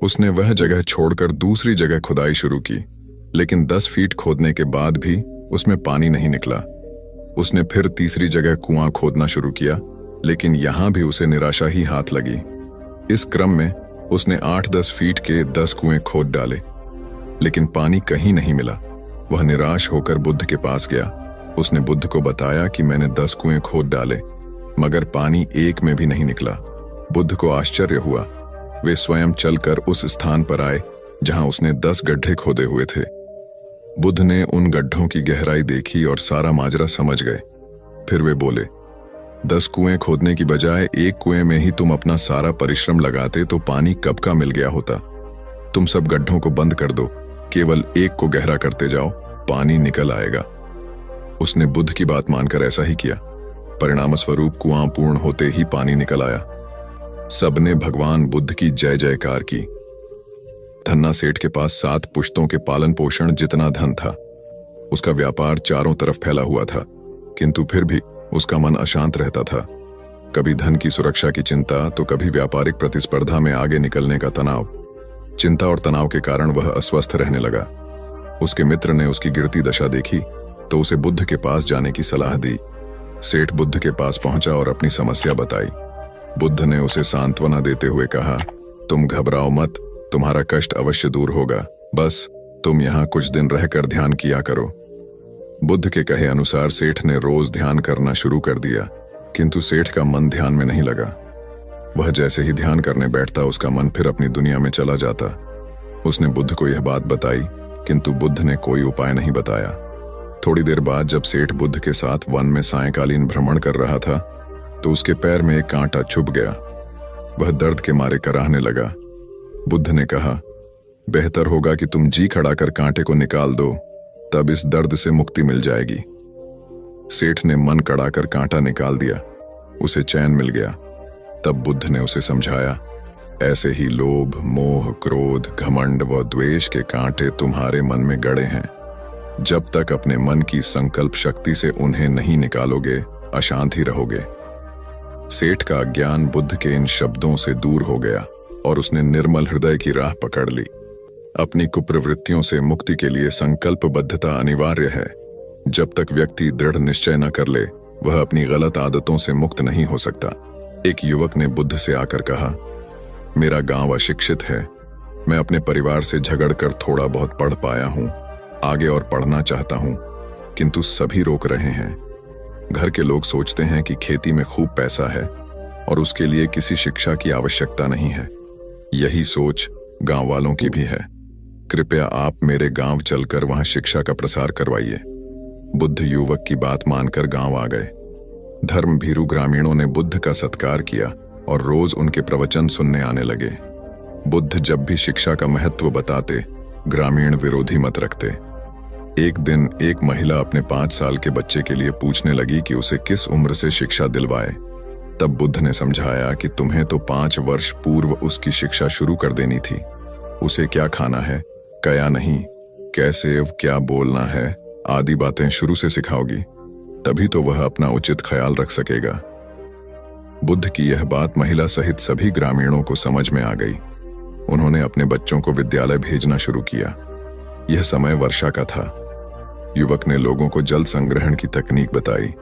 उसने वह जगह छोड़कर दूसरी जगह खुदाई शुरू की, लेकिन 10 फीट खोदने के बाद भी उसमें पानी नहीं निकला। उसने फिर तीसरी जगह कुआं खोदना शुरू किया, लेकिन यहां भी उसे निराशा ही हाथ लगी। इस क्रम में उसने 8-10 फीट के 10 कुएं खोद डाले, लेकिन पानी कहीं नहीं मिला। वह निराश होकर बुद्ध के पास गया। उसने बुद्ध को बताया कि मैंने 10 कुएं खोद डाले, मगर पानी एक में भी नहीं निकला। बुद्ध को आश्चर्य हुआ। वे स्वयं चलकर उस स्थान पर आए जहां उसने 10 गड्ढे खोदे हुए थे। बुद्ध ने उन गड्ढों की गहराई देखी और सारा माजरा समझ गए। फिर वे बोले, 10 कुएं खोदने की बजाय एक कुएं में ही तुम अपना सारा परिश्रम लगाते तो पानी कब का मिल गया होता। तुम सब गड्ढों को बंद कर दो, केवल एक को गहरा करते जाओ, पानी निकल आएगा। उसने बुद्ध की बात मानकर ऐसा ही किया। परिणाम स्वरूप कुआं पूर्ण होते ही पानी निकल आया। सबने भगवान बुद्ध की जय जयकार की। धन्ना सेठ के पास 7 पुश्तों के पालन पोषण जितना धन था। उसका व्यापार चारों तरफ फैला हुआ था, किंतु फिर भी उसका मन अशांत रहता था। कभी धन की सुरक्षा की चिंता, तो कभी व्यापारिक प्रतिस्पर्धा में आगे निकलने का तनाव। चिंता और तनाव के कारण वह अस्वस्थ रहने लगा। उसके मित्र ने उसकी गिरती दशा देखी तो उसे बुद्ध के पास जाने की सलाह दी। सेठ बुद्ध के पास पहुंचा और अपनी समस्या बताई। बुद्ध ने उसे सांत्वना देते हुए कहा, तुम घबराओ मत, तुम्हारा कष्ट अवश्य दूर होगा। बस तुम यहाँ कुछ दिन रहकर ध्यान किया करो। बुद्ध के कहे अनुसार सेठ ने रोज ध्यान करना शुरू कर दिया, किंतु सेठ का मन ध्यान में नहीं लगा। वह जैसे ही ध्यान करने बैठता, उसका मन फिर अपनी दुनिया में चला जाता। उसने बुद्ध को यह बात बताई, किंतु बुद्ध ने कोई उपाय नहीं बताया। थोड़ी देर बाद जब सेठ बुद्ध के साथ वन में सायंकालीन भ्रमण कर रहा था, तो उसके पैर में एक कांटा चुभ गया। वह दर्द के मारे कराहने लगा। बुद्ध ने कहा, बेहतर होगा कि तुम जी खड़ा कर कांटे को निकाल दो, तब इस दर्द से मुक्ति मिल जाएगी। सेठ ने मन कड़ाकर कांटा निकाल दिया। उसे चैन मिल गया। तब बुद्ध ने उसे समझाया, ऐसे ही लोभ, मोह, क्रोध, घमंड व द्वेष के कांटे तुम्हारे मन में गड़े हैं। जब तक अपने मन की संकल्प शक्ति से उन्हें नहीं निकालोगे, अशांत ही रहोगे। सेठ का अज्ञान बुद्ध के इन शब्दों से दूर हो गया और उसने निर्मल हृदय की राह पकड़ ली। अपनी कुप्रवृत्तियों से मुक्ति के लिए संकल्पबद्धता अनिवार्य है। जब तक व्यक्ति दृढ़ निश्चय न कर ले, वह अपनी गलत आदतों से मुक्त नहीं हो सकता। एक युवक ने बुद्ध से आकर कहा, मेरा गांव अशिक्षित है। मैं अपने परिवार से झगड़कर थोड़ा बहुत पढ़ पाया हूं। आगे और पढ़ना चाहता हूं, किंतु सभी रोक रहे हैं। घर के लोग सोचते हैं कि खेती में खूब पैसा है और उसके लिए किसी शिक्षा की आवश्यकता नहीं है। यही सोच गांव वालों की भी है। कृपया आप मेरे गांव चलकर वहां शिक्षा का प्रसार करवाइए। बुद्ध युवक की बात मानकर गांव आ गए। धर्मभीरू ग्रामीणों ने बुद्ध का सत्कार किया और रोज उनके प्रवचन सुनने आने लगे। बुद्ध जब भी शिक्षा का महत्व बताते, ग्रामीण विरोधी मत रखते। एक दिन एक महिला अपने 5 साल के बच्चे के लिए पूछने लगी कि उसे किस उम्र से शिक्षा दिलवाए। तब बुद्ध ने समझाया कि तुम्हें तो 5 वर्ष पूर्व उसकी शिक्षा शुरू कर देनी थी। उसे क्या खाना है, क्या नहीं, कैसे क्या बोलना है आदि बातें शुरू से सिखाओगी, तभी तो वह अपना उचित ख्याल रख सकेगा। बुद्ध की यह बात महिला सहित सभी ग्रामीणों को समझ में आ गई। उन्होंने अपने बच्चों को विद्यालय भेजना शुरू किया। यह समय वर्षा का था। युवक ने लोगों को जल संग्रहण की तकनीक बताई।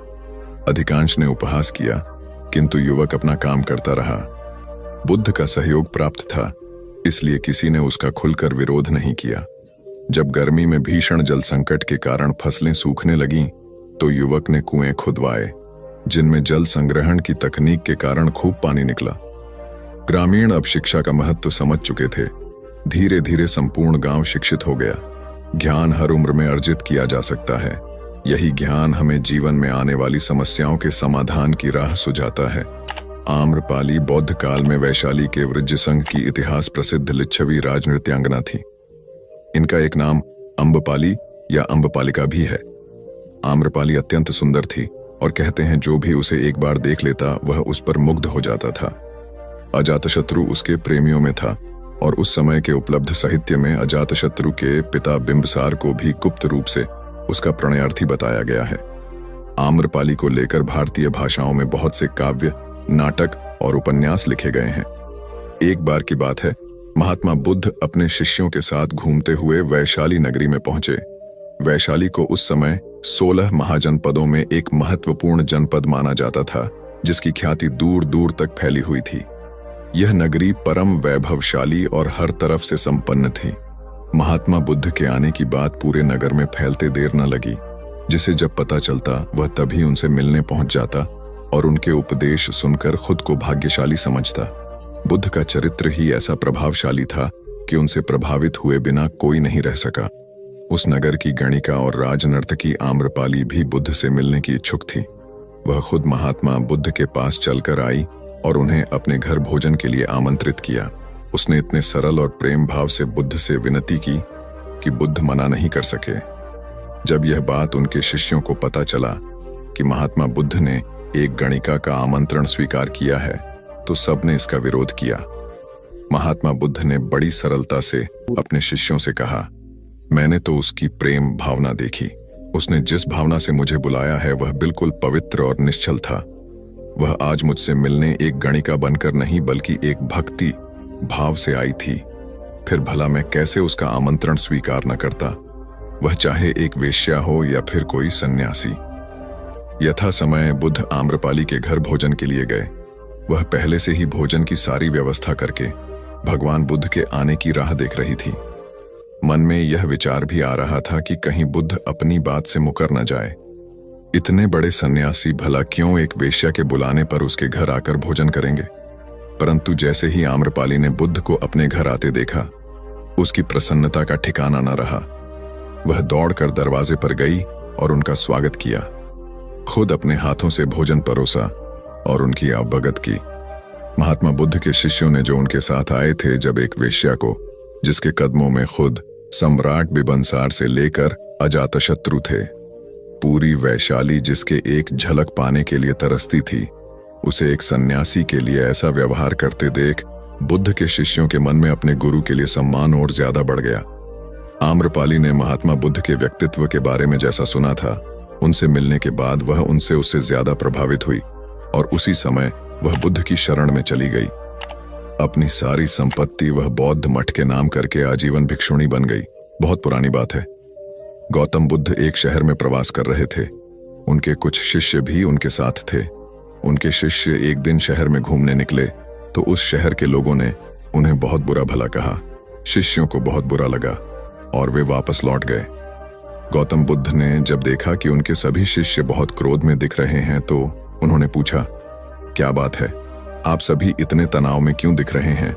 अधिकांश ने उपहास किया, किंतु युवक अपना काम करता रहा। बुद्ध का सहयोग प्राप्त था, इसलिए किसी ने उसका खुलकर विरोध नहीं किया। जब गर्मी में भीषण जल संकट के कारण फसलें सूखने लगीं, तो युवक ने कुएं खुदवाए, जिनमें जल संग्रहण की तकनीक के कारण खूब पानी निकला। ग्रामीण अब शिक्षा का महत्व समझ चुके थे। धीरे धीरे संपूर्ण गांव शिक्षित हो गया। ज्ञान हर उम्र में अर्जित किया जा सकता है। यही ज्ञान हमें जीवन में आने वाली समस्याओं के समाधान की राह सुझाता है। आम्रपाली बौद्ध काल में वैशाली के वृज्जसंघ की इतिहास प्रसिद्ध लिच्छवी राजनृत्यांगना थी। इनका एक नाम अम्बपाली या अम्बपालिका भी है। आम्रपाली अत्यंत सुंदर थी और कहते हैं जो भी उसे एक बार देख लेता वह उस पर मुग्ध हो जाता था। अजातशत्रु उसके प्रेमियों में था और उस समय के उपलब्ध साहित्य में अजातशत्रु के पिता बिंबसार को भी गुप्त रूप से उसका प्रणयार्थी बताया गया है। आम्रपाली को लेकर भारतीय भाषाओं में बहुत से काव्य, नाटक और उपन्यास लिखे गए हैं। एक बार की बात है, महात्मा बुद्ध अपने शिष्यों के साथ घूमते हुए वैशाली नगरी में पहुंचे। वैशाली को उस समय 16 महाजनपदों में एक महत्वपूर्ण जनपद माना जाता था, जिसकी ख्याति दूर दूर तक फैली हुई थी। यह नगरी परम वैभवशाली और हर तरफ से संपन्न थी। महात्मा बुद्ध के आने की बात पूरे नगर में फैलते देर न लगी। जिसे जब पता चलता वह तभी उनसे मिलने पहुंच जाता और उनके उपदेश सुनकर खुद को भाग्यशाली समझता। बुद्ध का चरित्र ही ऐसा प्रभावशाली था कि उनसे प्रभावित हुए बिना कोई नहीं रह सका। उस नगर की गणिका और राजनर्तकी आम्रपाली भी बुद्ध से मिलने की इच्छुक थी। वह खुद महात्मा बुद्ध के पास चलकर आई और उन्हें अपने घर भोजन के लिए आमंत्रित किया। उसने इतने सरल और प्रेम भाव से बुद्ध से विनती की कि बुद्ध मना नहीं कर सके। जब यह बात उनके शिष्यों को पता चला कि महात्मा बुद्ध ने एक गणिका का आमंत्रण स्वीकार किया है, तो सबने इसका विरोध किया। महात्मा बुद्ध ने बड़ी सरलता से अपने शिष्यों से कहा, मैंने तो उसकी प्रेम भावना देखी। उसने जिस भावना से मुझे बुलाया है वह बिल्कुल पवित्र और निश्चल था। वह आज मुझसे मिलने एक गणिका बनकर नहीं बल्कि एक भक्ति भाव से आई थी। फिर भला मैं कैसे उसका आमंत्रण स्वीकार न करता, वह चाहे एक वेश्या हो या फिर कोई सन्यासी। यथा समय बुद्ध आम्रपाली के घर भोजन के लिए गए। वह पहले से ही भोजन की सारी व्यवस्था करके भगवान बुद्ध के आने की राह देख रही थी। मन में यह विचार भी आ रहा था कि कहीं बुद्ध अपनी बात से मुकर न जाए। इतने बड़े सन्यासी भला क्यों एक वेश्या के बुलाने पर उसके घर आकर भोजन करेंगे। परंतु जैसे ही आम्रपाली ने बुद्ध को अपने घर आते देखा, उसकी प्रसन्नता का ठिकाना न रहा। वह दौड़कर दरवाजे पर गई और उनका स्वागत किया। खुद अपने हाथों से भोजन परोसा और उनकी अवगत की। महात्मा बुद्ध के शिष्यों ने जो उनके साथ आए थे, जब एक वेश्या को, जिसके कदमों में खुद सम्राट बिंबिसार से लेकर अजातशत्रु थे, पूरी वैशाली जिसके एक झलक पाने के लिए तरसती थी, उसे एक सन्यासी के लिए ऐसा व्यवहार करते देख बुद्ध के शिष्यों के मन में अपने गुरु के लिए सम्मान और ज्यादा बढ़ गया। आम्रपाली ने महात्मा बुद्ध के व्यक्तित्व के बारे में जैसा सुना था, उनसे मिलने के बाद वह उनसे उससे ज्यादा प्रभावित हुई और उसी समय वह बुद्ध की शरण में चली गई। अपनी सारी संपत्ति वह बौद्ध मठ के नाम करके आजीवन भिक्षुणी बन गई। बहुत पुरानी बात है। गौतम बुद्ध एक शहर में प्रवास कर रहे थे। उनके कुछ शिष्य भी उनके साथ थे। उनके शिष्य एक दिन शहर में घूमने निकले तो उस शहर के लोगों ने उन्हें बहुत बुरा भला कहा। शिष्यों को बहुत बुरा लगा और वे वापस लौट गए। गौतम बुद्ध ने जब देखा कि उनके सभी शिष्य बहुत क्रोध में दिख रहे हैं, तो उन्होंने पूछा, क्या बात है, आप सभी इतने तनाव में क्यों दिख रहे हैं?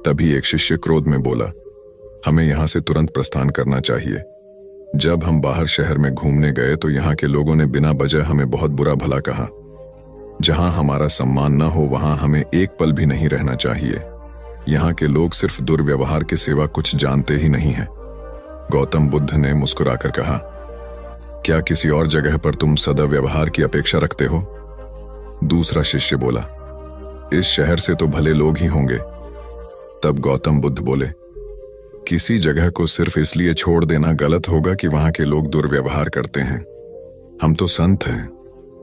तभी एक शिष्य क्रोध में बोला, हमें यहाँ से तुरंत प्रस्थान करना चाहिए। जब हम बाहर शहर में घूमने गए तो यहाँ के लोगों ने बिना वजह हमें बहुत बुरा भला कहा। जहाँ हमारा सम्मान न हो वहाँ हमें एक पल भी नहीं रहना चाहिए। यहाँ के लोग सिर्फ दुर्व्यवहार के सिवा कुछ जानते ही नहीं हैं। गौतम बुद्ध ने मुस्कुराकर कहा, क्या किसी और जगह पर तुम सद्व्यवहार की अपेक्षा रखते हो? दूसरा शिष्य बोला, इस शहर से तो भले लोग ही होंगे। तब गौतम बुद्ध बोले, किसी जगह को सिर्फ इसलिए छोड़ देना गलत होगा कि वहां के लोग दुर्व्यवहार करते हैं। हम तो संत हैं,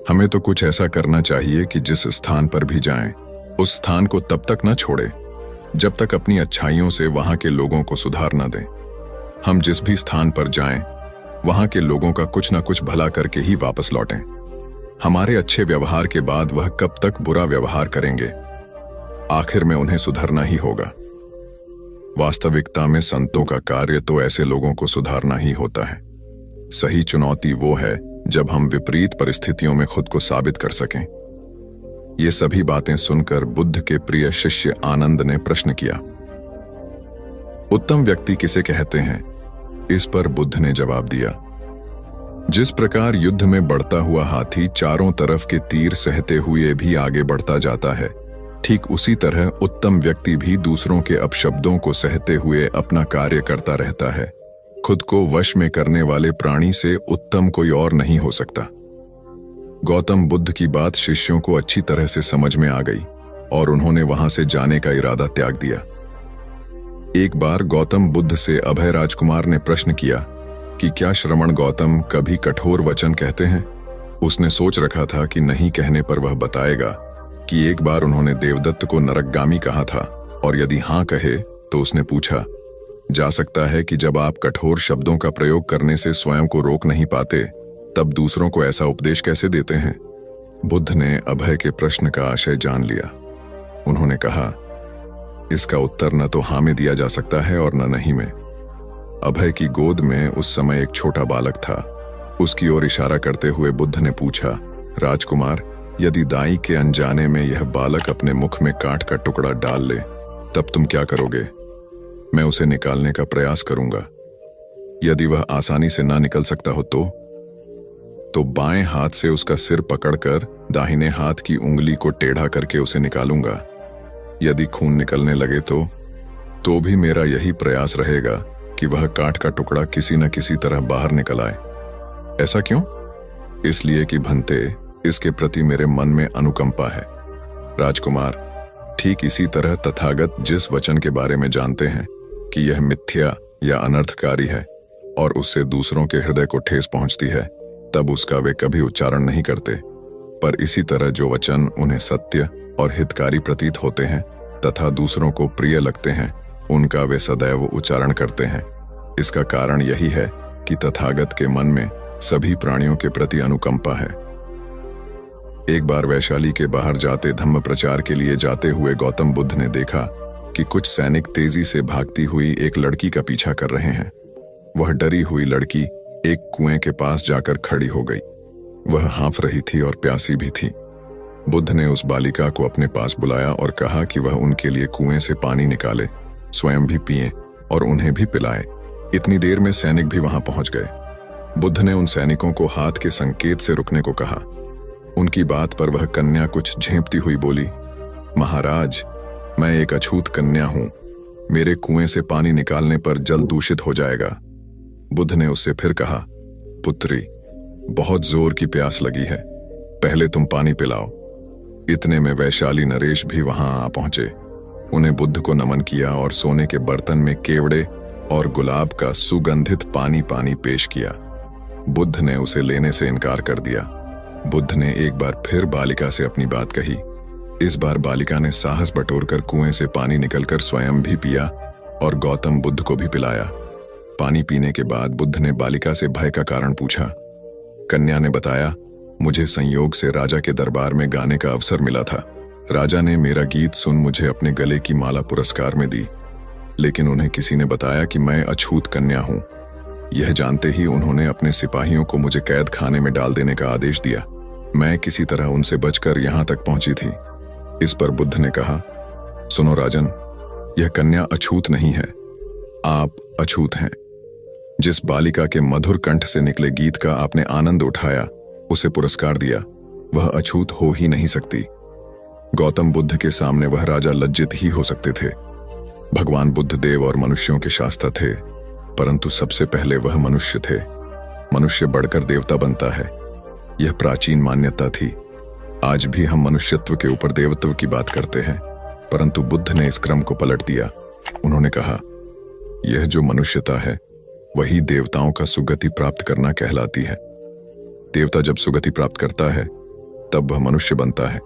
हमें तो कुछ ऐसा करना चाहिए कि जिस स्थान पर भी जाएं, उस स्थान को तब तक न छोड़े जब तक अपनी अच्छाइयों से वहां के लोगों को सुधार न दें। हम जिस भी स्थान पर जाएं, वहां के लोगों का कुछ न कुछ भला करके ही वापस लौटें। हमारे अच्छे व्यवहार के बाद वह कब तक बुरा व्यवहार करेंगे? आखिर में उन्हें सुधरना ही होगा। वास्तविकता में संतों का कार्य तो ऐसे लोगों को सुधारना ही होता है। सही चुनौती वो है जब हम विपरीत परिस्थितियों में खुद को साबित कर सकें। ये सभी बातें सुनकर बुद्ध के प्रिय शिष्य आनंद ने प्रश्न किया, उत्तम व्यक्ति किसे कहते हैं? इस पर बुद्ध ने जवाब दिया, जिस प्रकार युद्ध में बढ़ता हुआ हाथी चारों तरफ के तीर सहते हुए भी आगे बढ़ता जाता है, ठीक उसी तरह उत्तम व्यक्ति भी दूसरों के अपशब्दों को सहते हुए अपना कार्य करता रहता है। खुद को वश में करने वाले प्राणी से उत्तम कोई और नहीं हो सकता। गौतम बुद्ध की बात शिष्यों को अच्छी तरह से समझ में आ गई और उन्होंने वहां से जाने का इरादा त्याग दिया। एक बार गौतम बुद्ध से अभय राजकुमार ने प्रश्न किया कि क्या श्रमण गौतम कभी कठोर वचन कहते हैं? उसने सोच रखा था कि नहीं कहने पर वह बताएगा कि एक बार उन्होंने देवदत्त को नरकगामी कहा था, और यदि हां कहे तो उसने पूछा, जा सकता है कि जब आप कठोर शब्दों का प्रयोग करने से स्वयं को रोक नहीं पाते, तब दूसरों को ऐसा उपदेश कैसे देते हैं? बुद्ध ने अभय के प्रश्न का आशय जान लिया। उन्होंने कहा, इसका उत्तर न तो हां में दिया जा सकता है और न नहीं में। अभय की गोद में उस समय एक छोटा बालक था। उसकी ओर इशारा करते हुए बुद्ध ने पूछा, राजकुमार, यदि दाई के अनजाने में यह बालक अपने मुख में कांट का टुकड़ा डाल ले, तब तुम क्या करोगे? मैं उसे निकालने का प्रयास करूंगा। यदि वह आसानी से ना निकल सकता हो तो बाएं हाथ से उसका सिर पकड़कर दाहिने हाथ की उंगली को टेढ़ा करके उसे निकालूंगा। यदि खून निकलने लगे तो भी मेरा यही प्रयास रहेगा कि वह कांट का टुकड़ा किसी न किसी तरह बाहर निकल आए। ऐसा क्यों? इसलिए कि भंते, इसके प्रति मेरे मन में अनुकंपा है। राजकुमार, ठीक इसी तरह तथागत जिस वचन के बारे में जानते हैं कि यह मिथ्या या अनर्थकारी है और उससे दूसरों के हृदय को ठेस पहुंचती है, तब उसका वे कभी उच्चारण नहीं करते। पर इसी तरह जो वचन उन्हें सत्य और हितकारी प्रतीत होते हैं तथा दूसरों को प्रिय लगते हैं, उनका वे सदैव उच्चारण करते हैं। इसका कारण यही है कि तथागत के मन में सभी प्राणियों के प्रति अनुकंपा है। एक बार वैशाली के बाहर जाते धम्म प्रचार के लिए जाते हुए गौतम बुद्ध ने देखा कि कुछ सैनिक तेजी से भागती हुई एक लड़की का पीछा कर रहे हैं। वह डरी हुई लड़की एक कुएं के पास जाकर खड़ी हो गई। वह हाँफ रही थी और प्यासी भी थी। बुद्ध ने उस बालिका को अपने पास बुलाया और कहा कि वह उनके लिए कुएं से पानी निकाले, स्वयं भी पिए और उन्हें भी पिलाए। इतनी देर में सैनिक भी वहां पहुंच गए। बुद्ध ने उन सैनिकों को हाथ के संकेत से रुकने को कहा। उनकी बात पर वह कन्या कुछ झेंपती हुई बोली, महाराज, मैं एक अछूत कन्या हूं। मेरे कुएं से पानी निकालने पर जल दूषित हो जाएगा। बुद्ध ने उससे फिर कहा, पुत्री, बहुत जोर की प्यास लगी है, पहले तुम पानी पिलाओ। इतने में वैशाली नरेश भी वहां आ पहुंचे। उन्हें बुद्ध को नमन किया और सोने के बर्तन में केवड़े और गुलाब का सुगंधित पानी पेश किया। बुद्ध ने उसे लेने से इनकार कर दिया। बुद्ध ने एक बार फिर बालिका से अपनी बात कही। इस बार बालिका ने साहस बटोरकर कुएं से पानी निकलकर स्वयं भी पिया और गौतम बुद्ध को भी पिलाया। पानी पीने के बाद बुद्ध ने बालिका से भय का कारण पूछा। कन्या ने बताया, मुझे संयोग से राजा के दरबार में गाने का अवसर मिला था। राजा ने मेरा गीत सुन मुझे अपने गले की माला पुरस्कार में दी, लेकिन उन्हें किसी ने बताया कि मैं अछूत कन्या हूं। यह जानते ही उन्होंने अपने सिपाहियों को मुझे कैद खाने में डाल देने का आदेश दिया। मैं किसी तरह उनसे बचकर यहां तक पहुंची थी। इस पर बुद्ध ने कहा, सुनो राजन, यह कन्या अछूत नहीं है। आप अछूत हैं। जिस बालिका के मधुर कंठ से निकले गीत का आपने आनंद उठाया, उसे पुरस्कार दिया, वह अछूत हो ही नहीं सकती। गौतम बुद्ध के सामने वह राजा लज्जित ही हो सकते थे। भगवान बुद्ध देव और मनुष्यों के शास्त्र थे, परंतु सबसे पहले वह मनुष्य थे। मनुष्य बढ़कर देवता बनता है, यह प्राचीन मान्यता थी। आज भी हम मनुष्यत्व के ऊपर देवत्व की बात करते हैं, परंतु बुद्ध ने इस क्रम को पलट दिया। उन्होंने कहा, यह जो मनुष्यता है वही देवताओं का सुगति प्राप्त करना कहलाती है। देवता जब सुगति प्राप्त करता है तब वह मनुष्य बनता है।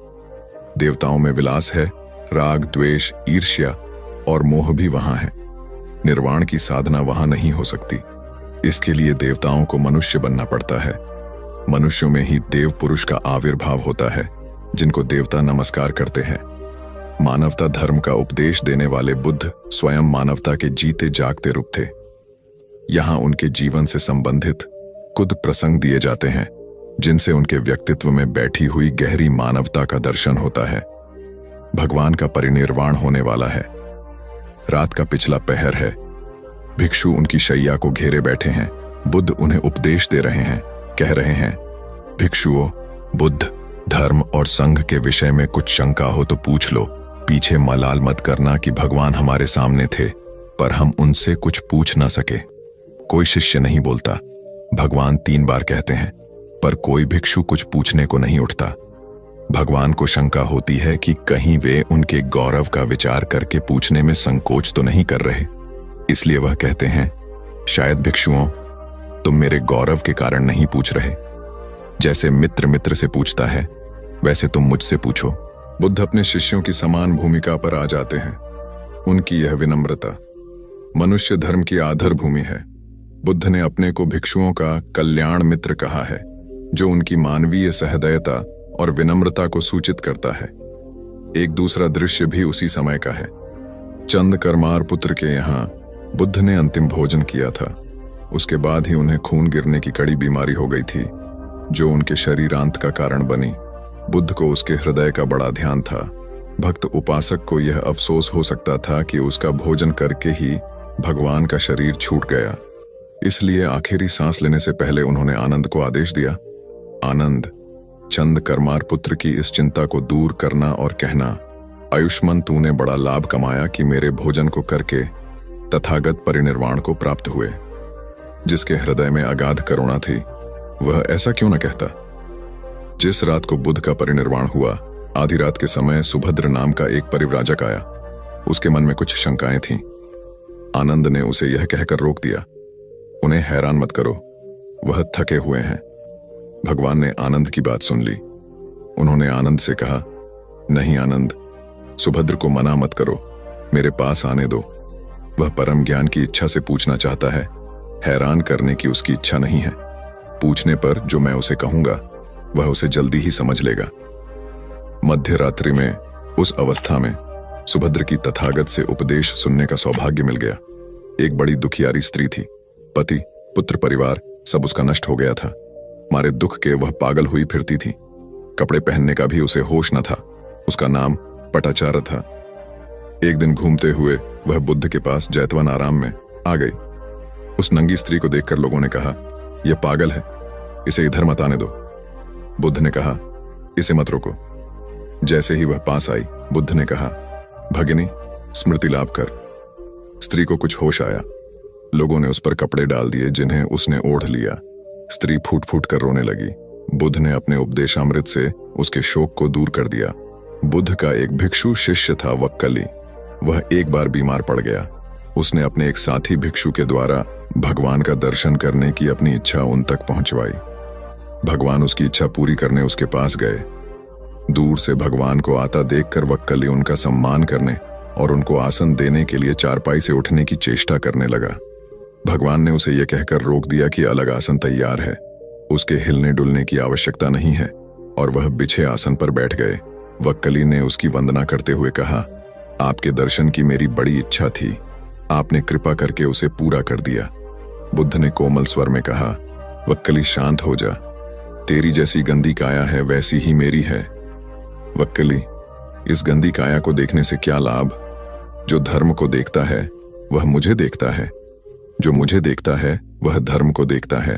देवताओं में विलास है, राग, द्वेष, ईर्ष्या और मोह भी वहां है। निर्वाण की साधना वहां नहीं हो सकती। इसके लिए देवताओं को मनुष्य बनना पड़ता है। मनुष्यों में ही देव पुरुष का आविर्भाव होता है, जिनको देवता नमस्कार करते हैं। मानवता धर्म का उपदेश देने वाले बुद्ध स्वयं मानवता के जीते जागते रूप थे। यहां उनके जीवन से संबंधित कुछ प्रसंग दिए जाते हैं, जिनसे उनके व्यक्तित्व में बैठी हुई गहरी मानवता का दर्शन होता है। भगवान का परिनिर्वाण होने वाला है। रात का पिछला पहर है। भिक्षु उनकी शैया को घेरे बैठे हैं। बुद्ध उन्हें उपदेश दे रहे हैं, कह रहे हैं, भिक्षुओं, बुद्ध धर्म और संघ के विषय में कुछ शंका हो तो पूछ लो। पीछे मलाल मत करना कि भगवान हमारे सामने थे पर हम उनसे कुछ पूछ ना सके। कोई शिष्य नहीं बोलता। भगवान 3 बार कहते हैं, पर कोई भिक्षु कुछ पूछने को नहीं उठता। भगवान को शंका होती है कि कहीं वे उनके गौरव का विचार करके पूछने में संकोच तो नहीं कर रहे। इसलिए वह कहते हैं, शायद भिक्षुओं, तुम मेरे गौरव के कारण नहीं पूछ रहे। जैसे मित्र मित्र से पूछता है, वैसे तुम मुझसे पूछो। बुद्ध अपने शिष्यों की समान भूमिका पर आ जाते हैं। उनकी यह विनम्रता मनुष्य धर्म की आधार भूमि है। बुद्ध ने अपने को भिक्षुओं का कल्याण मित्र कहा है, जो उनकी मानवीय सहृदयता और विनम्रता को सूचित करता है। एक दूसरा दृश्य भी उसी समय का है। चंद करमार पुत्र के यहाँ बुद्ध ने अंतिम भोजन किया था। उसके बाद ही उन्हें खून गिरने की कड़ी बीमारी हो गई थी, जो उनके शरीरांत का कारण बनी। बुद्ध को उसके हृदय का बड़ा ध्यान था। भक्त उपासक को यह अफसोस हो सकता था कि उसका भोजन करके ही भगवान का शरीर छूट गया। इसलिए आखिरी सांस लेने से पहले उन्होंने आनंद को आदेश दिया, आनंद, चंद करमार पुत्र की इस चिंता को दूर करना और कहना, आयुष्मान, तूने बड़ा लाभ कमाया कि मेरे भोजन को करके तथागत परिनिर्वाण को प्राप्त हुए। जिसके हृदय में अगाध करुणा थी, वह ऐसा क्यों न कहता। जिस रात को बुद्ध का परिनिर्वाण हुआ, आधी रात के समय सुभद्र नाम का एक परिव्राजक आया। उसके मन में कुछ शंकाएं थीं। आनंद ने उसे यह कहकर रोक दिया, उन्हें हैरान मत करो, वह थके हुए हैं। भगवान ने आनंद की बात सुन ली। उन्होंने आनंद से कहा, नहीं आनंद, सुभद्र को मना मत करो, मेरे पास आने दो। वह परम ज्ञान की इच्छा से पूछना चाहता है, हैरान करने की उसकी इच्छा नहीं है। पूछने पर जो मैं उसे कहूंगा वह उसे जल्दी ही समझ लेगा। मध्य रात्रि में, उस अवस्था में सुभद्र की तथागत से उपदेश सुनने का सौभाग्य मिल गया। एक बड़ी दुखियारी स्त्री थी। पति, पुत्र, परिवार सब उसका नष्ट हो गया था। मारे दुख के वह पागल हुई फिरती थी। कपड़े पहनने का भी उसे होश न था। उसका नाम पटाचार था। एक दिन घूमते हुए वह बुद्ध के पास जैतवन आराम में आ गई। उस नंगी स्त्री को देखकर लोगों ने कहा, यह पागल है, इसे इधर मत आने दो। बुद्ध ने कहा, इसे मत रोको। जैसे ही वह पास आई, बुद्ध ने कहा, भगिनी, स्मृति लाभ कर। स्त्री को कुछ होश आया। लोगों ने उस पर कपड़े डाल दिए, जिन्हें उसने ओढ़ लिया। स्त्री फूट फूट कर रोने लगी। बुद्ध ने अपने उपदेशामृत से उसके शोक को दूर कर दिया। बुद्ध का एक भिक्षु शिष्य था, वक्कली। वह एक बार बीमार पड़ गया। उसने अपने एक साथी भिक्षु के द्वारा भगवान का दर्शन करने की अपनी इच्छा उन तक पहुंचवाई। भगवान उसकी इच्छा पूरी करने उसके पास गए। दूर से भगवान को आता देखकर वक्कली उनका सम्मान करने और उनको आसन देने के लिए चारपाई से उठने की चेष्टा करने लगा। भगवान ने उसे यह कहकर रोक दिया कि अलग आसन तैयार है, उसके हिलने डुलने की आवश्यकता नहीं है, और वह बिछे आसन पर बैठ गए। वक्कली ने उसकी वंदना करते हुए कहा, आपके दर्शन की मेरी बड़ी इच्छा थी, आपने कृपा करके उसे पूरा कर दिया। बुद्ध ने कोमल स्वर में कहा, वक्कली शांत हो जा, तेरी जैसी गंदी काया है वैसी ही मेरी है। वक्कली, इस गंदी काया को देखने से क्या लाभ? जो धर्म को देखता है वह मुझे देखता है। जो मुझे देखता है वह धर्म को देखता है।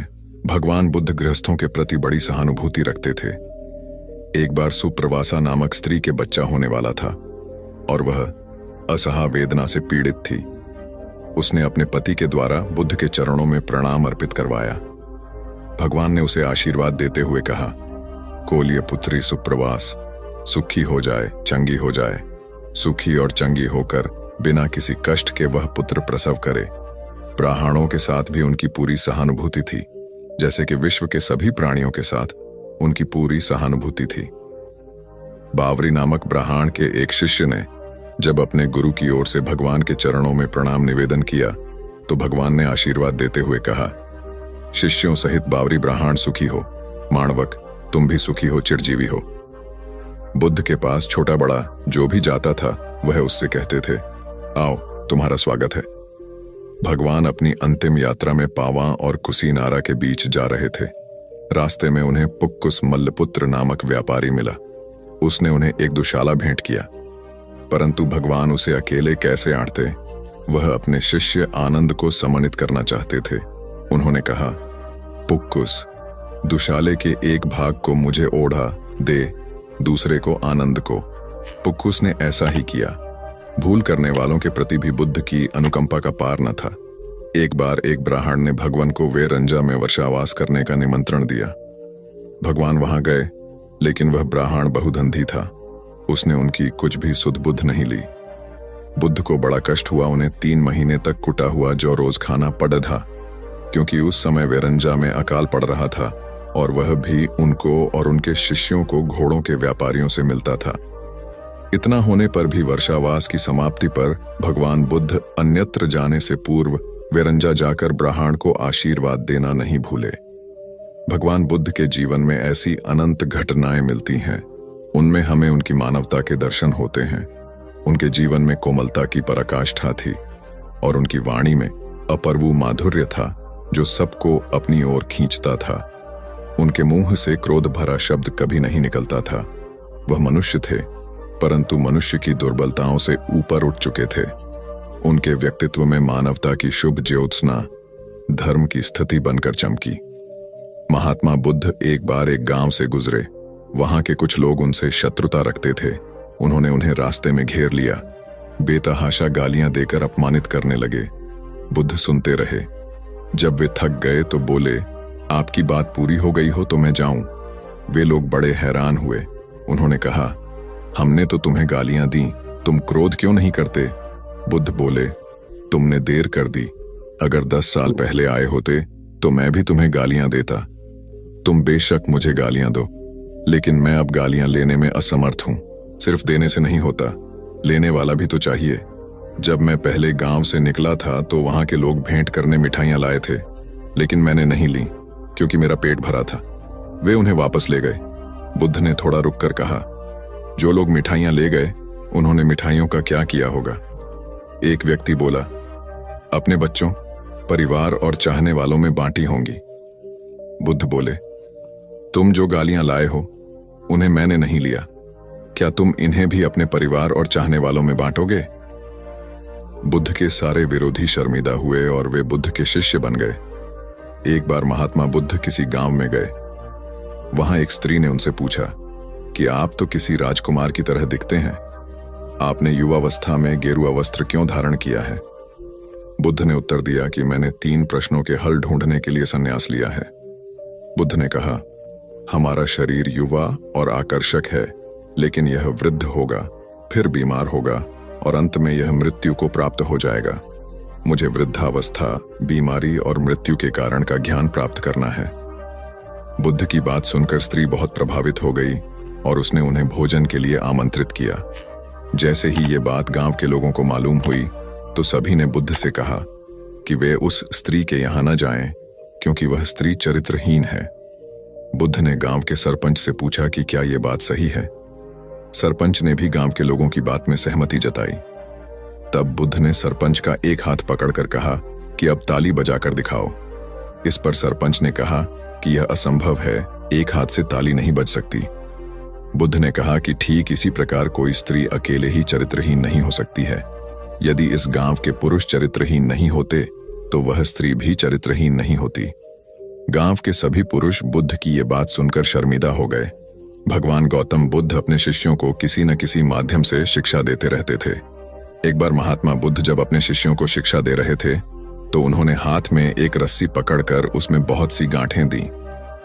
भगवान बुद्ध गृहस्थों के प्रति बड़ी सहानुभूति रखते थे। एक बार सुप्रवासा नामक स्त्री के बच्चा होने वाला था और वह असहा वेदना से पीड़ित थी। उसने अपने पति के द्वारा बुद्ध के चरणों में प्रणाम अर्पित करवाया। भगवान ने उसे आशीर्वाद देते हुए कहा, कोलिय पुत्री सुप्रवास, सुखी हो जाए, चंगी हो जाए, सुखी और चंगी होकर बिना किसी कष्ट के वह पुत्र प्रसव करे। ब्राह्मणों के साथ भी उनकी पूरी सहानुभूति थी, जैसे कि विश्व के सभी प्राणियों के साथ उनकी पूरी सहानुभूति थी। बावरी नामक ब्राह्मण के एक शिष्य ने जब अपने गुरु की ओर से भगवान के चरणों में प्रणाम निवेदन किया तो भगवान ने आशीर्वाद देते हुए कहा, शिष्यों सहित बावरी ब्राह्मण सुखी हो, माणवक तुम भी सुखी हो, चिरजीवी हो। बुद्ध के पास छोटा बड़ा जो भी जाता था वह उससे कहते थे, आओ तुम्हारा स्वागत है। भगवान अपनी अंतिम यात्रा में पावा और कुसीनारा के बीच जा रहे थे। रास्ते में उन्हें पुक्कुस मल्लपुत्र नामक व्यापारी मिला। उसने उन्हें एक दुशाला भेंट किया, परंतु भगवान उसे अकेले कैसे आंटते, वह अपने शिष्य आनंद को सम्मानित करना चाहते थे। उन्होंने कहा, पुक्कुस, दुशाले के एक भाग को मुझे ओढ़ा दे, दूसरे को आनंद को। पुक्कुस ने ऐसा ही किया। भूल करने वालों के प्रति भी बुद्ध की अनुकंपा का पार न था। एक बार एक ब्राह्मण ने भगवान को वेरंजा में वर्षावास करने का निमंत्रण दिया। भगवान वहां गए, लेकिन वह ब्राह्मण बहुधंधी था। उसने उनकी कुछ भी सुध बुध नहीं ली। बुद्ध को बड़ा कष्ट हुआ। उन्हें 3 महीने तक कुटा हुआ जौ रोज खाना पड़ा था, क्योंकि उस समय वेरंजा में अकाल पड़ रहा था और वह भी उनको और उनके शिष्यों को घोड़ों के व्यापारियों से मिलता था। इतना होने पर भी वर्षावास की समाप्ति पर भगवान बुद्ध अन्यत्र जाने से पूर्व वेरंजा जाकर ब्राह्मण को आशीर्वाद देना नहीं भूले। भगवान बुद्ध के जीवन में ऐसी अनंत घटनाएं मिलती हैं। उनमें हमें उनकी मानवता के दर्शन होते हैं। उनके जीवन में कोमलता की पराकाष्ठा थी और उनकी वाणी में अपर्वु माधुर्य था जो सबको अपनी ओर खींचता था। उनके मुंह से क्रोध भरा शब्द कभी नहीं निकलता था। वह मनुष्य थे, परंतु मनुष्य की दुर्बलताओं से ऊपर उठ चुके थे। उनके व्यक्तित्व में मानवता की शुभ ज्योत्सना धर्म की स्थिति बनकर चमकी। महात्मा बुद्ध एक बार एक गांव से गुजरे। वहां के कुछ लोग उनसे शत्रुता रखते थे। उन्होंने उन्हें रास्ते में घेर लिया, बेतहाशा गालियां देकर अपमानित करने लगे। बुद्ध सुनते रहे। जब वे थक गए तो बोले, आपकी बात पूरी हो गई हो तो मैं जाऊं। वे लोग बड़े हैरान हुए। उन्होंने कहा, हमने तो तुम्हें गालियां दी, तुम क्रोध क्यों नहीं करते? बुद्ध बोले, तुमने देर कर दी। अगर 10 साल पहले आए होते तो मैं भी तुम्हें गालियां देता। तुम बेशक मुझे गालियां दो, लेकिन मैं अब गालियां लेने में असमर्थ हूं। सिर्फ देने से नहीं होता, लेने वाला भी तो चाहिए। जब मैं पहले गांव से निकला था तो वहां के लोग भेंट करने मिठाइयां लाए थे, लेकिन मैंने नहीं ली क्योंकि मेरा पेट भरा था। वे उन्हें वापस ले गए। बुद्ध ने थोड़ा रुककर कहा, जो लोग मिठाइयां ले गए उन्होंने मिठाइयों का क्या किया होगा? एक व्यक्ति बोला, अपने बच्चों, परिवार और चाहने वालों में बांटी होंगी। बुद्ध बोले, तुम जो गालियां लाए हो उन्हें मैंने नहीं लिया। क्या तुम इन्हें भी अपने परिवार और चाहने वालों में बांटोगे? बुद्ध के सारे विरोधी शर्मिंदा हुए और वे बुद्ध के शिष्य बन गए। एक बार महात्मा बुद्ध किसी गांव में गए। वहां एक स्त्री ने उनसे पूछा कि आप तो किसी राजकुमार की तरह दिखते हैं, आपने युवावस्था में गेरुआ वस्त्र क्यों धारण किया है? बुद्ध ने उत्तर दिया कि मैंने 3 प्रश्नों के हल ढूंढने के लिए संन्यास लिया है। बुद्ध ने कहा, हमारा शरीर युवा और आकर्षक है, लेकिन यह वृद्ध होगा, फिर बीमार होगा और अंत में यह मृत्यु को प्राप्त हो जाएगा। मुझे वृद्धावस्था, बीमारी और मृत्यु के कारण का ज्ञान प्राप्त करना है। बुद्ध की बात सुनकर स्त्री बहुत प्रभावित हो गई और उसने उन्हें भोजन के लिए आमंत्रित किया। जैसे ही ये बात गांव के लोगों को मालूम हुई तो सभी ने बुद्ध से कहा कि वे उस स्त्री के यहां न जाएं, क्योंकि वह स्त्री चरित्रहीन है। बुद्ध ने गांव के सरपंच से पूछा कि क्या यह बात सही है। सरपंच ने भी गांव के लोगों की बात में सहमति जताई। तब बुद्ध ने सरपंच का एक हाथ पकड़कर कहा कि अब ताली बजाकर दिखाओ। इस पर सरपंच ने कहा कि यह असंभव है, एक हाथ से ताली नहीं बज सकती। बुद्ध ने कहा कि ठीक इसी प्रकार कोई स्त्री अकेले ही चरित्रहीन नहीं हो सकती है। यदि इस गांव के पुरुष चरित्रहीन नहीं होते तो वह स्त्री भी चरित्रहीन नहीं होती। गांव के सभी पुरुष बुद्ध की ये बात सुनकर शर्मिंदा हो गए। भगवान गौतम बुद्ध अपने शिष्यों को किसी न किसी माध्यम से शिक्षा देते रहते थे। एक बार महात्मा बुद्ध जब अपने शिष्यों को शिक्षा दे रहे थे तो उन्होंने हाथ में एक रस्सी पकड़कर उसमें बहुत सी गांठें दी।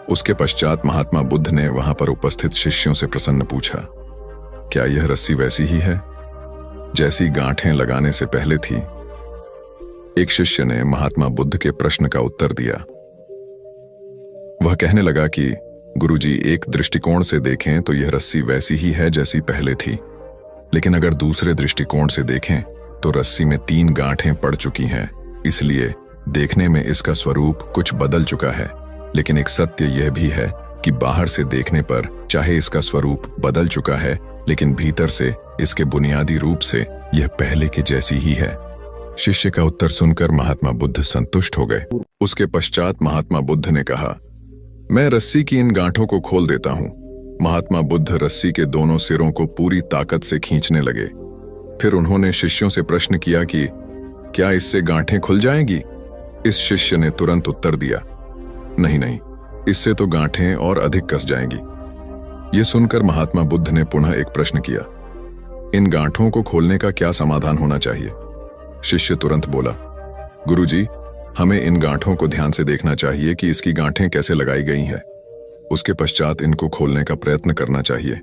उसके पश्चात महात्मा बुद्ध ने वहां पर उपस्थित शिष्यों से प्रसन्न पूछा, क्या यह रस्सी वैसी ही है जैसी गांठें लगाने से पहले थी? एक शिष्य ने महात्मा बुद्ध के प्रश्न का उत्तर दिया। वह कहने लगा कि गुरुजी, एक दृष्टिकोण से देखें तो यह रस्सी वैसी ही है जैसी पहले थी, लेकिन अगर दूसरे दृष्टिकोण से देखें तो रस्सी में 3 गांठें पड़ चुकी हैं। इसलिए देखने में इसका स्वरूप कुछ बदल चुका है, लेकिन एक सत्य यह भी है कि बाहर से देखने पर चाहे इसका स्वरूप बदल चुका है, लेकिन भीतर से इसके बुनियादी रूप से यह पहले के जैसी ही है। शिष्य का उत्तर सुनकर महात्मा बुद्ध संतुष्ट हो गए। उसके पश्चात महात्मा बुद्ध ने कहा, मैं रस्सी की इन गांठों को खोल देता हूं। महात्मा बुद्ध रस्सी के दोनों सिरों को पूरी ताकत से खींचने लगे। फिर उन्होंने शिष्यों से प्रश्न किया कि क्या इससे गांठें खुल जाएंगी? इस शिष्य ने तुरंत उत्तर दिया, नहीं, इससे तो गांठें और अधिक कस जाएंगी। यह सुनकर महात्मा बुद्ध ने पुनः एक प्रश्न किया, इन गांठों को खोलने का क्या समाधान होना चाहिए? शिष्य तुरंत बोला, गुरुजी, हमें इन गांठों को ध्यान से देखना चाहिए कि इसकी गांठें कैसे लगाई गई हैं। उसके पश्चात इनको खोलने का प्रयत्न करना चाहिए।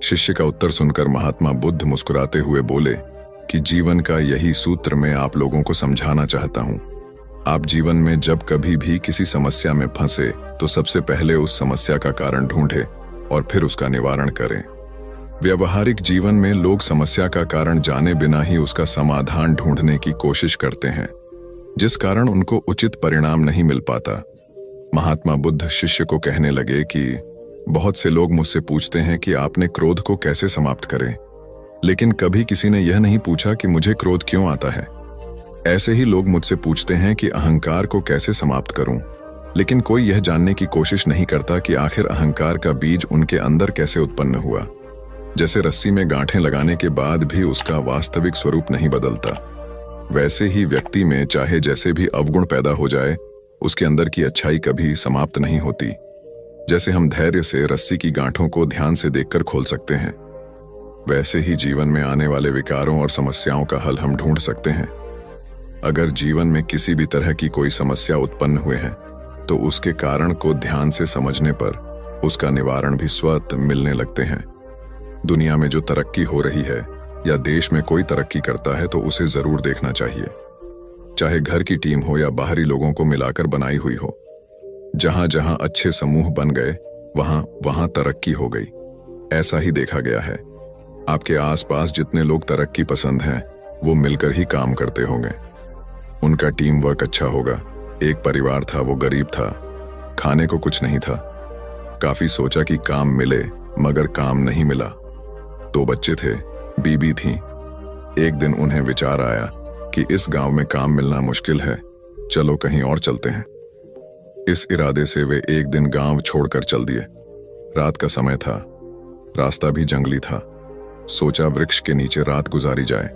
शिष्य का उत्तर सुनकर महात्मा बुद्ध मुस्कुराते हुए बोले कि जीवन का यही सूत्र मैं आप लोगों को समझाना चाहता हूं। आप जीवन में जब कभी भी किसी समस्या में फंसे तो सबसे पहले उस समस्या का कारण ढूंढें और फिर उसका निवारण करें। व्यवहारिक जीवन में लोग समस्या का कारण जाने बिना ही उसका समाधान ढूंढने की कोशिश करते हैं, जिस कारण उनको उचित परिणाम नहीं मिल पाता। महात्मा बुद्ध शिष्य को कहने लगे कि बहुत से लोग मुझसे पूछते हैं कि आपने क्रोध को कैसे समाप्त करें, लेकिन कभी किसी ने यह नहीं पूछा कि मुझे क्रोध क्यों आता है। ऐसे ही लोग मुझसे पूछते हैं कि अहंकार को कैसे समाप्त करूं, लेकिन कोई यह जानने की कोशिश नहीं करता कि आखिर अहंकार का बीज उनके अंदर कैसे उत्पन्न हुआ। जैसे रस्सी में गांठें लगाने के बाद भी उसका वास्तविक स्वरूप नहीं बदलता, वैसे ही व्यक्ति में चाहे जैसे भी अवगुण पैदा हो जाए, उसके अंदर की अच्छाई कभी समाप्त नहीं होती। जैसे हम धैर्य से रस्सी की गांठों को ध्यान से देखकर खोल सकते हैं, वैसे ही जीवन में आने वाले विकारों और समस्याओं का हल हम ढूंढ सकते हैं। अगर जीवन में किसी भी तरह की कोई समस्या उत्पन्न हुए है तो उसके कारण को ध्यान से समझने पर उसका निवारण भी स्वतः मिलने लगते हैं। दुनिया में जो तरक्की हो रही है या देश में कोई तरक्की करता है तो उसे जरूर देखना चाहिए, चाहे घर की टीम हो या बाहरी लोगों को मिलाकर बनाई हुई हो। जहां जहां अच्छे समूह बन गए वहां वहां तरक्की हो गई, ऐसा ही देखा गया है। आपके आसपास जितने लोग तरक्की पसंद हैं वो मिलकर ही काम करते होंगे, उनका टीम वर्क अच्छा होगा। एक परिवार था, वो गरीब था, खाने को कुछ नहीं था। काफी सोचा कि काम मिले, मगर काम नहीं मिला। 2 बच्चे थे, बीबी थी। एक दिन उन्हें विचार आया कि इस गांव में काम मिलना मुश्किल है, चलो कहीं और चलते हैं। इस इरादे से वे एक दिन गांव छोड़कर चल दिए। रात का समय था, रास्ता भी जंगली था। सोचा वृक्ष के नीचे रात गुजारी जाए।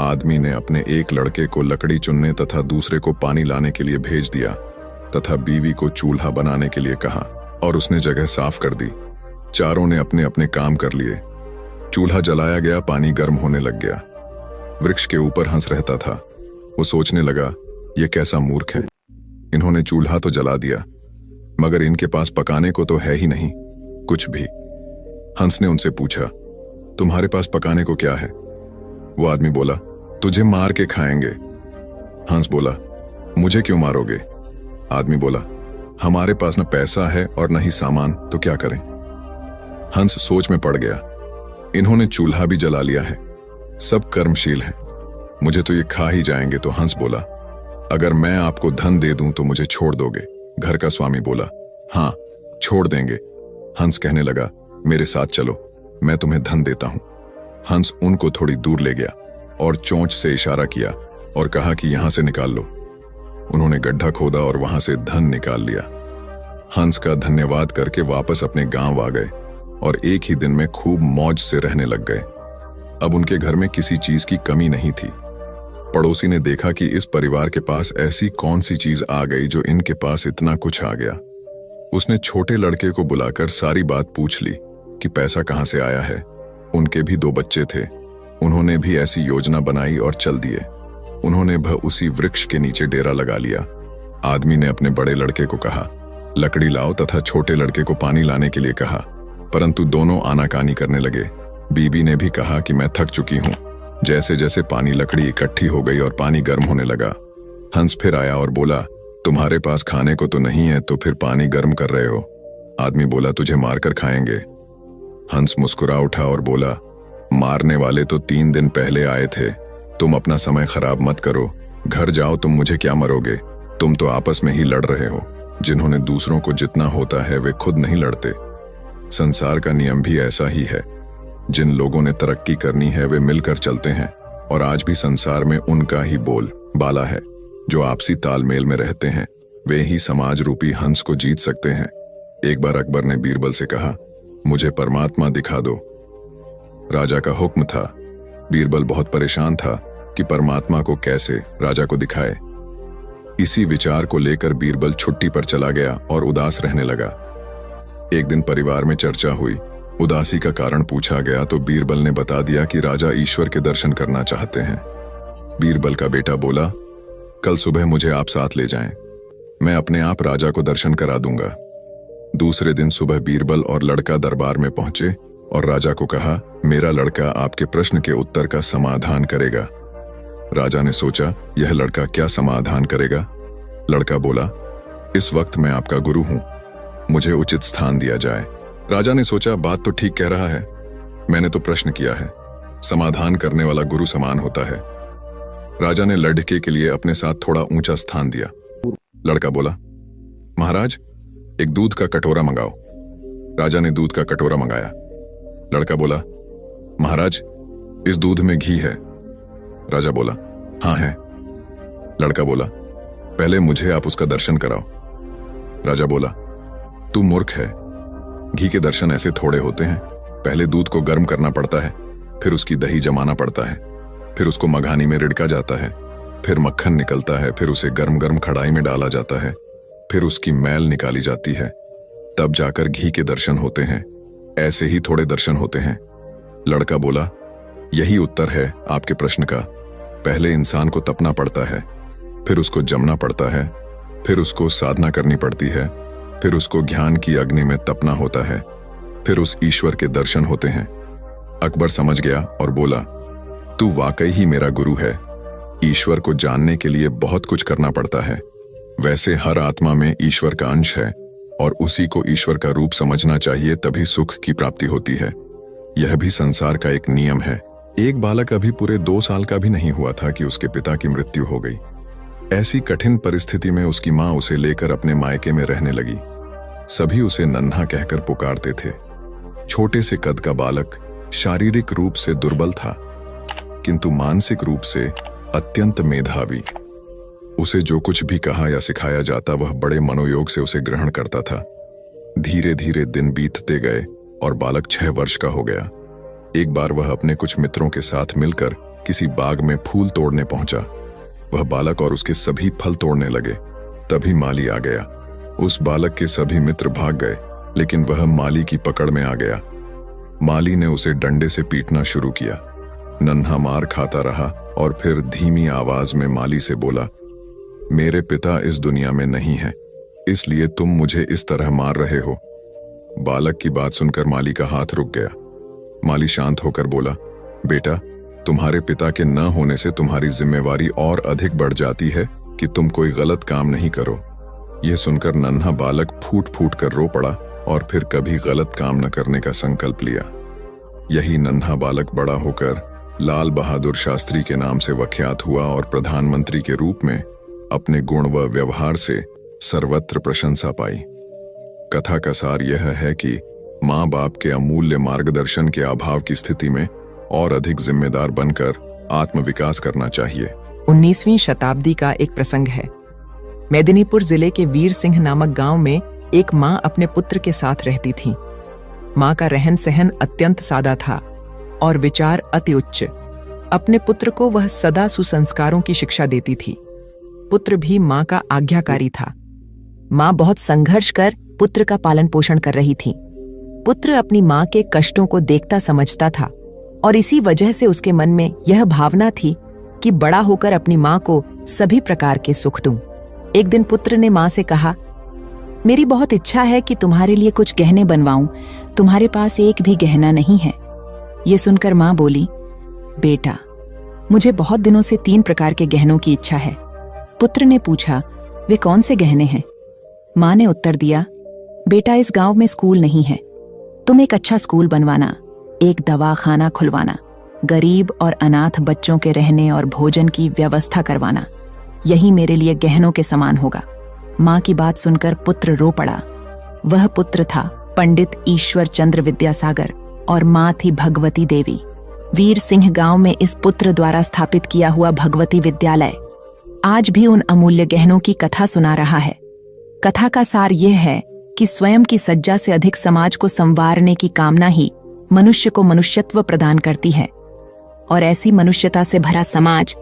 आदमी ने अपने एक लड़के को लकड़ी चुनने तथा दूसरे को पानी लाने के लिए भेज दिया तथा बीवी को चूल्हा बनाने के लिए कहा और उसने जगह साफ कर दी। चारों ने अपने अपने काम कर लिए। चूल्हा जलाया गया, पानी गर्म होने लग गया। वृक्ष के ऊपर हंस रहता था। वो सोचने लगा, ये कैसा मूर्ख है, इन्होंने चूल्हा तो जला दिया मगर इनके पास पकाने को तो है ही नहीं कुछ भी। हंस ने उनसे पूछा, तुम्हारे पास पकाने को क्या है? वो आदमी बोला, तुझे मार के खाएंगे। हंस बोला, मुझे क्यों मारोगे? आदमी बोला, हमारे पास न पैसा है और न ही सामान, तो क्या करें? हंस सोच में पड़ गया। इन्होंने चूल्हा भी जला लिया है, सब कर्मशील हैं, मुझे तो ये खा ही जाएंगे। तो हंस बोला, अगर मैं आपको धन दे दूं तो मुझे छोड़ दोगे? घर का स्वामी बोला, हाँ छोड़ देंगे। हंस कहने लगा, मेरे साथ चलो, मैं तुम्हें धन देता हूं। हंस उनको थोड़ी दूर ले गया और चोंच से इशारा किया और कहा कि यहां से निकाल लो। उन्होंने गड्ढा खोदा और वहां से धन निकाल लिया। हंस का धन्यवाद करके वापस अपने गांव आ गए और एक ही दिन में खूब मौज से रहने लग गए। अब उनके घर में किसी चीज की कमी नहीं थी। पड़ोसी ने देखा कि इस परिवार के पास ऐसी कौन सी चीज आ गई जो इनके पास इतना कुछ आ गया। उसने छोटे लड़के को बुलाकर सारी बात पूछ ली कि पैसा कहाँ से आया है। उनके भी 2 बच्चे थे। उन्होंने भी ऐसी योजना बनाई और चल दिए। उन्होंने उसी वृक्ष के नीचे डेरा लगा लिया। आदमी ने अपने बड़े लड़के को कहा, लकड़ी लाओ, तथा छोटे लड़के को पानी लाने के लिए कहा, परंतु दोनों आनाकानी करने लगे। बीबी ने भी कहा कि मैं थक चुकी हूं। जैसे जैसे पानी लकड़ी इकट्ठी हो गई और पानी गर्म होने लगा, हंस फिर आया और बोला, तुम्हारे पास खाने को तो नहीं है तो फिर पानी गर्म कर रहे हो। आदमी बोला, तुझे मारकर खाएंगे। हंस मुस्कुरा उठा और बोला, मारने वाले तो 3 दिन पहले आए थे। तुम अपना समय खराब मत करो, घर जाओ, तुम मुझे क्या मरोगे। तुम तो आपस में ही लड़ रहे हो। जिन्होंने दूसरों को जितना होता है वे खुद नहीं लड़ते। संसार का नियम भी ऐसा ही है। जिन लोगों ने तरक्की करनी है वे मिलकर चलते हैं, और आज भी संसार में उनका ही बोल बाला है। जो आपसी तालमेल में रहते हैं वे ही समाज रूपी हंस को जीत सकते हैं। एक बार अकबर ने बीरबल से कहा, मुझे परमात्मा दिखा दो। राजा का हुक्म था। बीरबल बहुत परेशान था कि परमात्मा को कैसे राजा को दिखाए। इसी विचार को लेकर बीरबल छुट्टी पर चला गया और उदास रहने लगा। एक दिन परिवार में चर्चा हुई। उदासी का कारण पूछा गया तो बीरबल ने बता दिया कि राजा ईश्वर के दर्शन करना चाहते हैं। बीरबल का बेटा बोला, कल सुबह मुझे आप साथ ले जाएं, मैं अपने आप राजा को दर्शन करा दूंगा। दूसरे दिन सुबह बीरबल और लड़का दरबार में पहुंचे और राजा को कहा, मेरा लड़का आपके प्रश्न के उत्तर का समाधान करेगा। राजा ने सोचा, यह लड़का क्या समाधान करेगा। लड़का बोला, इस वक्त मैं आपका गुरु हूं, मुझे उचित स्थान दिया जाए। राजा ने सोचा, बात तो ठीक कह रहा है, मैंने तो प्रश्न किया है, समाधान करने वाला गुरु समान होता है। राजा ने लड़के के लिए अपने साथ थोड़ा ऊंचा स्थान दिया। लड़का बोला, महाराज एक दूध का कटोरा मंगाओ। राजा ने दूध का कटोरा मंगाया। लड़का बोला, महाराज इस दूध में घी है। राजा बोला, हाँ है। लड़का बोला, पहले मुझे आप उसका दर्शन कराओ। राजा बोला, तू मूर्ख है, घी के दर्शन ऐसे थोड़े होते हैं। पहले दूध को गर्म करना पड़ता है, फिर उसकी दही जमाना पड़ता है, फिर उसको मघानी में रिड़का जाता है, फिर मक्खन निकलता है, फिर उसे गर्म गर्म कढ़ाई में डाला जाता है, फिर उसकी मैल निकाली जाती है, तब जाकर घी के दर्शन होते हैं। ऐसे ही थोड़े दर्शन होते हैं। लड़का बोला, यही उत्तर है आपके प्रश्न का। पहले इंसान को तपना पड़ता है, फिर उसको जमना पड़ता है, फिर उसको साधना करनी पड़ती है, फिर उसको ज्ञान की अग्नि में तपना होता है, फिर उस ईश्वर के दर्शन होते हैं। अकबर समझ गया और बोला, तू वाकई ही मेरा गुरु है। ईश्वर को जानने के लिए बहुत कुछ करना पड़ता है। वैसे हर आत्मा में ईश्वर का अंश है और उसी को ईश्वर का रूप समझना चाहिए, तभी सुख की प्राप्ति होती है। यह भी संसार का एक नियम है। एक बालक अभी पूरे 2 साल का भी नहीं हुआ था कि उसके पिता की मृत्यु हो गई। ऐसी कठिन परिस्थिति में उसकी मां उसे लेकर अपने मायके में रहने लगी। सभी उसे नन्हा कहकर पुकारते थे। छोटे से कद का बालक शारीरिक रूप से दुर्बल था, किंतु मानसिक रूप से अत्यंत मेधावी। उसे जो कुछ भी कहा या सिखाया जाता वह बड़े मनोयोग से उसे ग्रहण करता था। धीरे धीरे दिन बीतते गए और बालक 6 वर्ष का हो गया। एक बार वह अपने कुछ मित्रों के साथ मिलकर किसी बाग में फूल तोड़ने पहुंचा। वह बालक और उसके सभी फल तोड़ने लगे। तभी माली आ गया। उस बालक के सभी मित्र भाग गए, लेकिन वह माली की पकड़ में आ गया। माली ने उसे डंडे से पीटना शुरू किया। नन्हा मार खाता रहा और फिर धीमी आवाज में माली से बोला, मेरे पिता इस दुनिया में नहीं है, इसलिए तुम मुझे इस तरह मार रहे हो। बालक की बात सुनकर माली का हाथ रुक गया। माली शांत होकर बोला, बेटा, तुम्हारे पिता के न होने से तुम्हारी जिम्मेवारी और अधिक बढ़ जाती है कि तुम कोई गलत काम नहीं करो। यह सुनकर नन्हा बालक फूट फूट कर रो पड़ा और फिर कभी गलत काम न करने का संकल्प लिया। यही नन्हा बालक बड़ा होकर लाल बहादुर शास्त्री के नाम से विख्यात हुआ और प्रधानमंत्री के रूप में अपने गुण व व्यवहार से सर्वत्र प्रशंसा पाई। कथा का सार यह है कि माँ बाप के अमूल्य मार्गदर्शन के अभाव की स्थिति में और अधिक जिम्मेदार बनकर आत्मविकास करना चाहिए। 19वीं शताब्दी का एक प्रसंग है। मेदिनीपुर जिले के वीर सिंह नामक गांव में एक मां अपने पुत्र के साथ रहती थी। मां का रहन सहन अत्यंत सादा था और विचार अति उच्च। अपने पुत्र को वह सदा सुसंस्कारों की शिक्षा देती थी। पुत्र भी मां का आज्ञाकारी था। मां बहुत संघर्ष कर पुत्र का पालन पोषण कर रही थी। पुत्र अपनी मां के कष्टों को देखता समझता था और इसी वजह से उसके मन में यह भावना थी कि बड़ा होकर अपनी मां को सभी प्रकार के सुख दूं। एक दिन पुत्र ने मां से कहा, मेरी बहुत इच्छा है कि तुम्हारे लिए कुछ गहने बनवाऊं, तुम्हारे पास एक भी गहना नहीं है। ये सुनकर मां बोली, बेटा, मुझे बहुत दिनों से 3 प्रकार के गहनों की इच्छा है। पुत्र ने पूछा, वे कौन से गहने हैं? मां ने उत्तर दिया, बेटा, इस गांव में स्कूल नहीं है, तुम एक अच्छा स्कूल बनवाना, एक दवाखाना खुलवाना, गरीब और अनाथ बच्चों के रहने और भोजन की व्यवस्था करवाना, यही मेरे लिए गहनों के समान होगा। मां की बात सुनकर पुत्र रो पड़ा। वह पुत्र था पंडित ईश्वर चंद्र विद्यासागर और मां थी भगवती देवी। वीर सिंह गांव में इस पुत्र द्वारा स्थापित किया हुआ भगवती विद्यालय आज भी उन अमूल्य गहनों की कथा सुना रहा है। कथा का सार यह है कि स्वयं की सज्जा से अधिक समाज को संवारने की कामना ही मनुष्य को मनुष्यत्व प्रदान करती है और ऐसी मनुष्यता से भरा समाज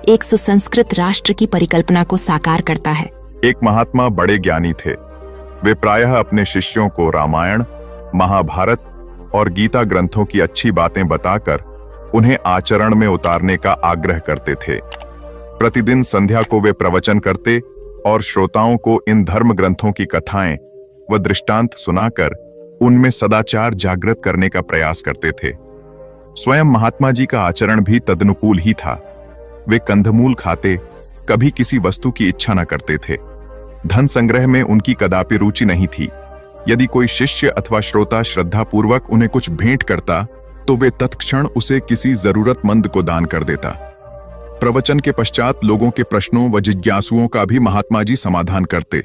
एक सुसंस्कृत राष्ट्र की परिकल्पना को साकार करता है। एक महात्मा बड़े ज्ञानी थे। वे प्रायः अपने शिष्यों को रामायण, महाभारत और गीता ग्रंथों की अच्छी बातें बताकर उन्हें आचरण में उतारने का आग्रह करते थे। प्रतिदिन संध्या को वे प्रवचन करते और श्रोताओं को इन धर्म ग्रंथों की कथाएं व दृष्टांत सुनाकर उनमें सदाचार जागृत करने का प्रयास करते थे। स्वयं महात्मा जी का आचरण भी तदनुकूल ही था। वे कंदमूल खाते, कभी किसी वस्तु की इच्छा न करते थे। धन संग्रह में उनकी कदापि रुचि नहीं थी। यदि कोई शिष्य अथवा श्रोता श्रद्धापूर्वक उन्हें कुछ भेंट करता तो वे तत्क्षण उसे किसी जरूरतमंद को दान कर देता। प्रवचन के पश्चात लोगों के प्रश्नों व जिज्ञासुओं का भी महात्मा जी समाधान करते।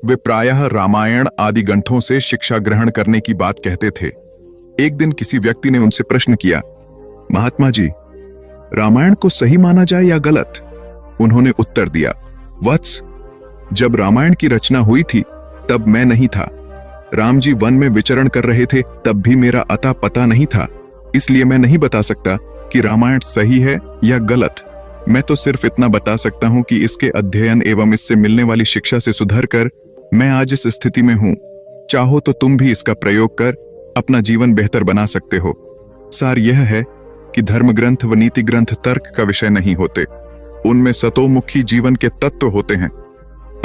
वे प्रायः रामायण आदि ग्रंथों से शिक्षा ग्रहण करने की बात कहते थे। एक दिन किसी व्यक्ति ने उनसे प्रश्न किया, महात्मा जी, रामायण को सही माना जाए या गलत? उन्होंने उत्तर दिया, वत्स, जब रामायण की रचना हुई थी तब मैं नहीं था। राम जी वन में विचरण कर रहे थे, तब भी मेरा अता पता नहीं था, इसलिए मैं नहीं बता सकता कि रामायण सही है या गलत। मैं तो सिर्फ इतना बता सकता हूं कि इसके अध्ययन एवं इससे मिलने वाली शिक्षा से सुधर कर मैं आज इस स्थिति में हूं। चाहो तो तुम भी इसका प्रयोग कर अपना जीवन बेहतर बना सकते हो। सार यह है कि धर्म ग्रंथ व नीति ग्रंथ तर्क का विषय नहीं होते, उनमें सतोमुखी जीवन के तत्व होते हैं।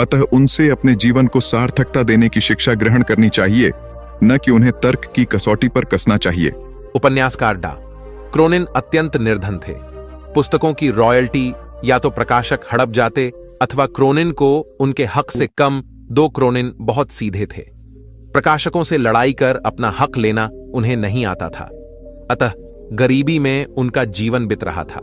अतः उनसे अपने जीवन को सार्थकता देने की शिक्षा ग्रहण करनी चाहिए, न कि उन्हें तर्क की कसौटी पर कसना चाहिए। उपन्यासकार डा क्रोनिन अत्यंत निर्धन थे। पुस्तकों की रॉयल्टी या तो प्रकाशक हड़प जाते अथवा क्रोनिन को उनके हक से कम 2 क्रोनिन बहुत सीधे थे। प्रकाशकों से लड़ाई कर अपना हक लेना उन्हें नहीं आता था। अतः गरीबी में उनका जीवन बीत रहा था।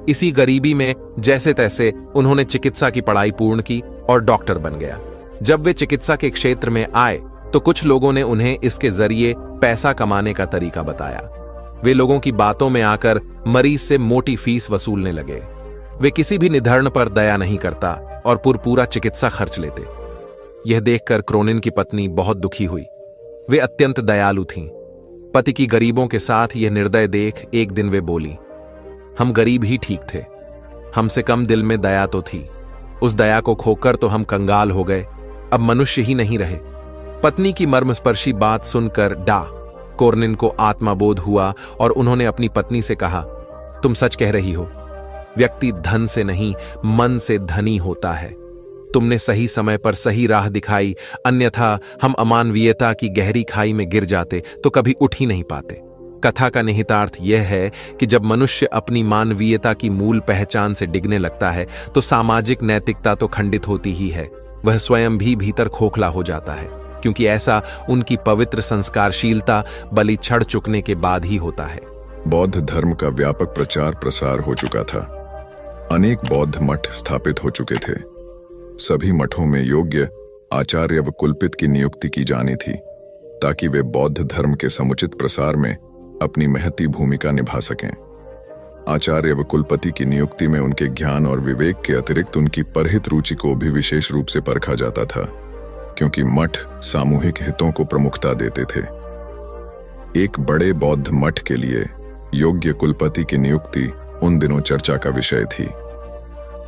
इसी गरीबी में जैसे तैसे उन्होंने चिकित्सा की पढ़ाई पूर्ण की और डॉक्टर बन गया। जब वे चिकित्सा के क्षेत्र में आए तो कुछ लोगों ने उन्हें इसके जरिए पैसा कमाने का तरीका बताया। वे लोगों की बातों में आकर मरीज से मोटी फीस वसूलने लगे। वे किसी भी निधन पर दया नहीं करता और पूरा चिकित्सा खर्च लेते। यह देखकर क्रोनिन की पत्नी बहुत दुखी हुई। वे अत्यंत दयालु थीं। पति की गरीबों के साथ यह निर्दय देख एक दिन वे बोली, हम गरीब ही ठीक थे, हमसे कम दिल में दया तो थी। उस दया को खोकर तो हम कंगाल हो गए, अब मनुष्य ही नहीं रहे। पत्नी की मर्मस्पर्शी बात सुनकर डा क्रोनिन को आत्मबोध हुआ और उन्होंने अपनी पत्नी से कहा, तुम सच कह रही हो। व्यक्ति धन से नहीं मन से धनी होता है। तुमने सही समय पर सही राह दिखाई, अन्यथा हम अमानवीयता की गहरी खाई में गिर जाते तो कभी उठ ही नहीं पाते। कथा का निहितार्थ यह है कि जब मनुष्य अपनी मानवीयता की मूल पहचान से डिगने लगता है तो सामाजिक नैतिकता तो खंडित होती ही है, वह स्वयं भी भीतर खोखला हो जाता है, क्योंकि ऐसा उनकी पवित्र संस्कारशीलता बलि चढ़ चुकने के बाद ही होता है। बौद्ध धर्म का व्यापक प्रचार प्रसार हो चुका था। अनेक बौद्ध मठ स्थापित हो चुके थे। सभी मठों में योग्य आचार्य व कुलपित की नियुक्ति की जानी थी, ताकि वे बौद्ध धर्म के समुचित प्रसार में अपनी महती भूमिका निभा सकें। आचार्य व कुलपति की नियुक्ति में उनके ज्ञान और विवेक के अतिरिक्त उनकी परहित रुचि को भी विशेष रूप से परखा जाता था, क्योंकि मठ सामूहिक हितों को प्रमुखता देते थे। एक बड़े बौद्ध मठ के लिए योग्य कुलपति की नियुक्ति उन दिनों चर्चा का विषय थी।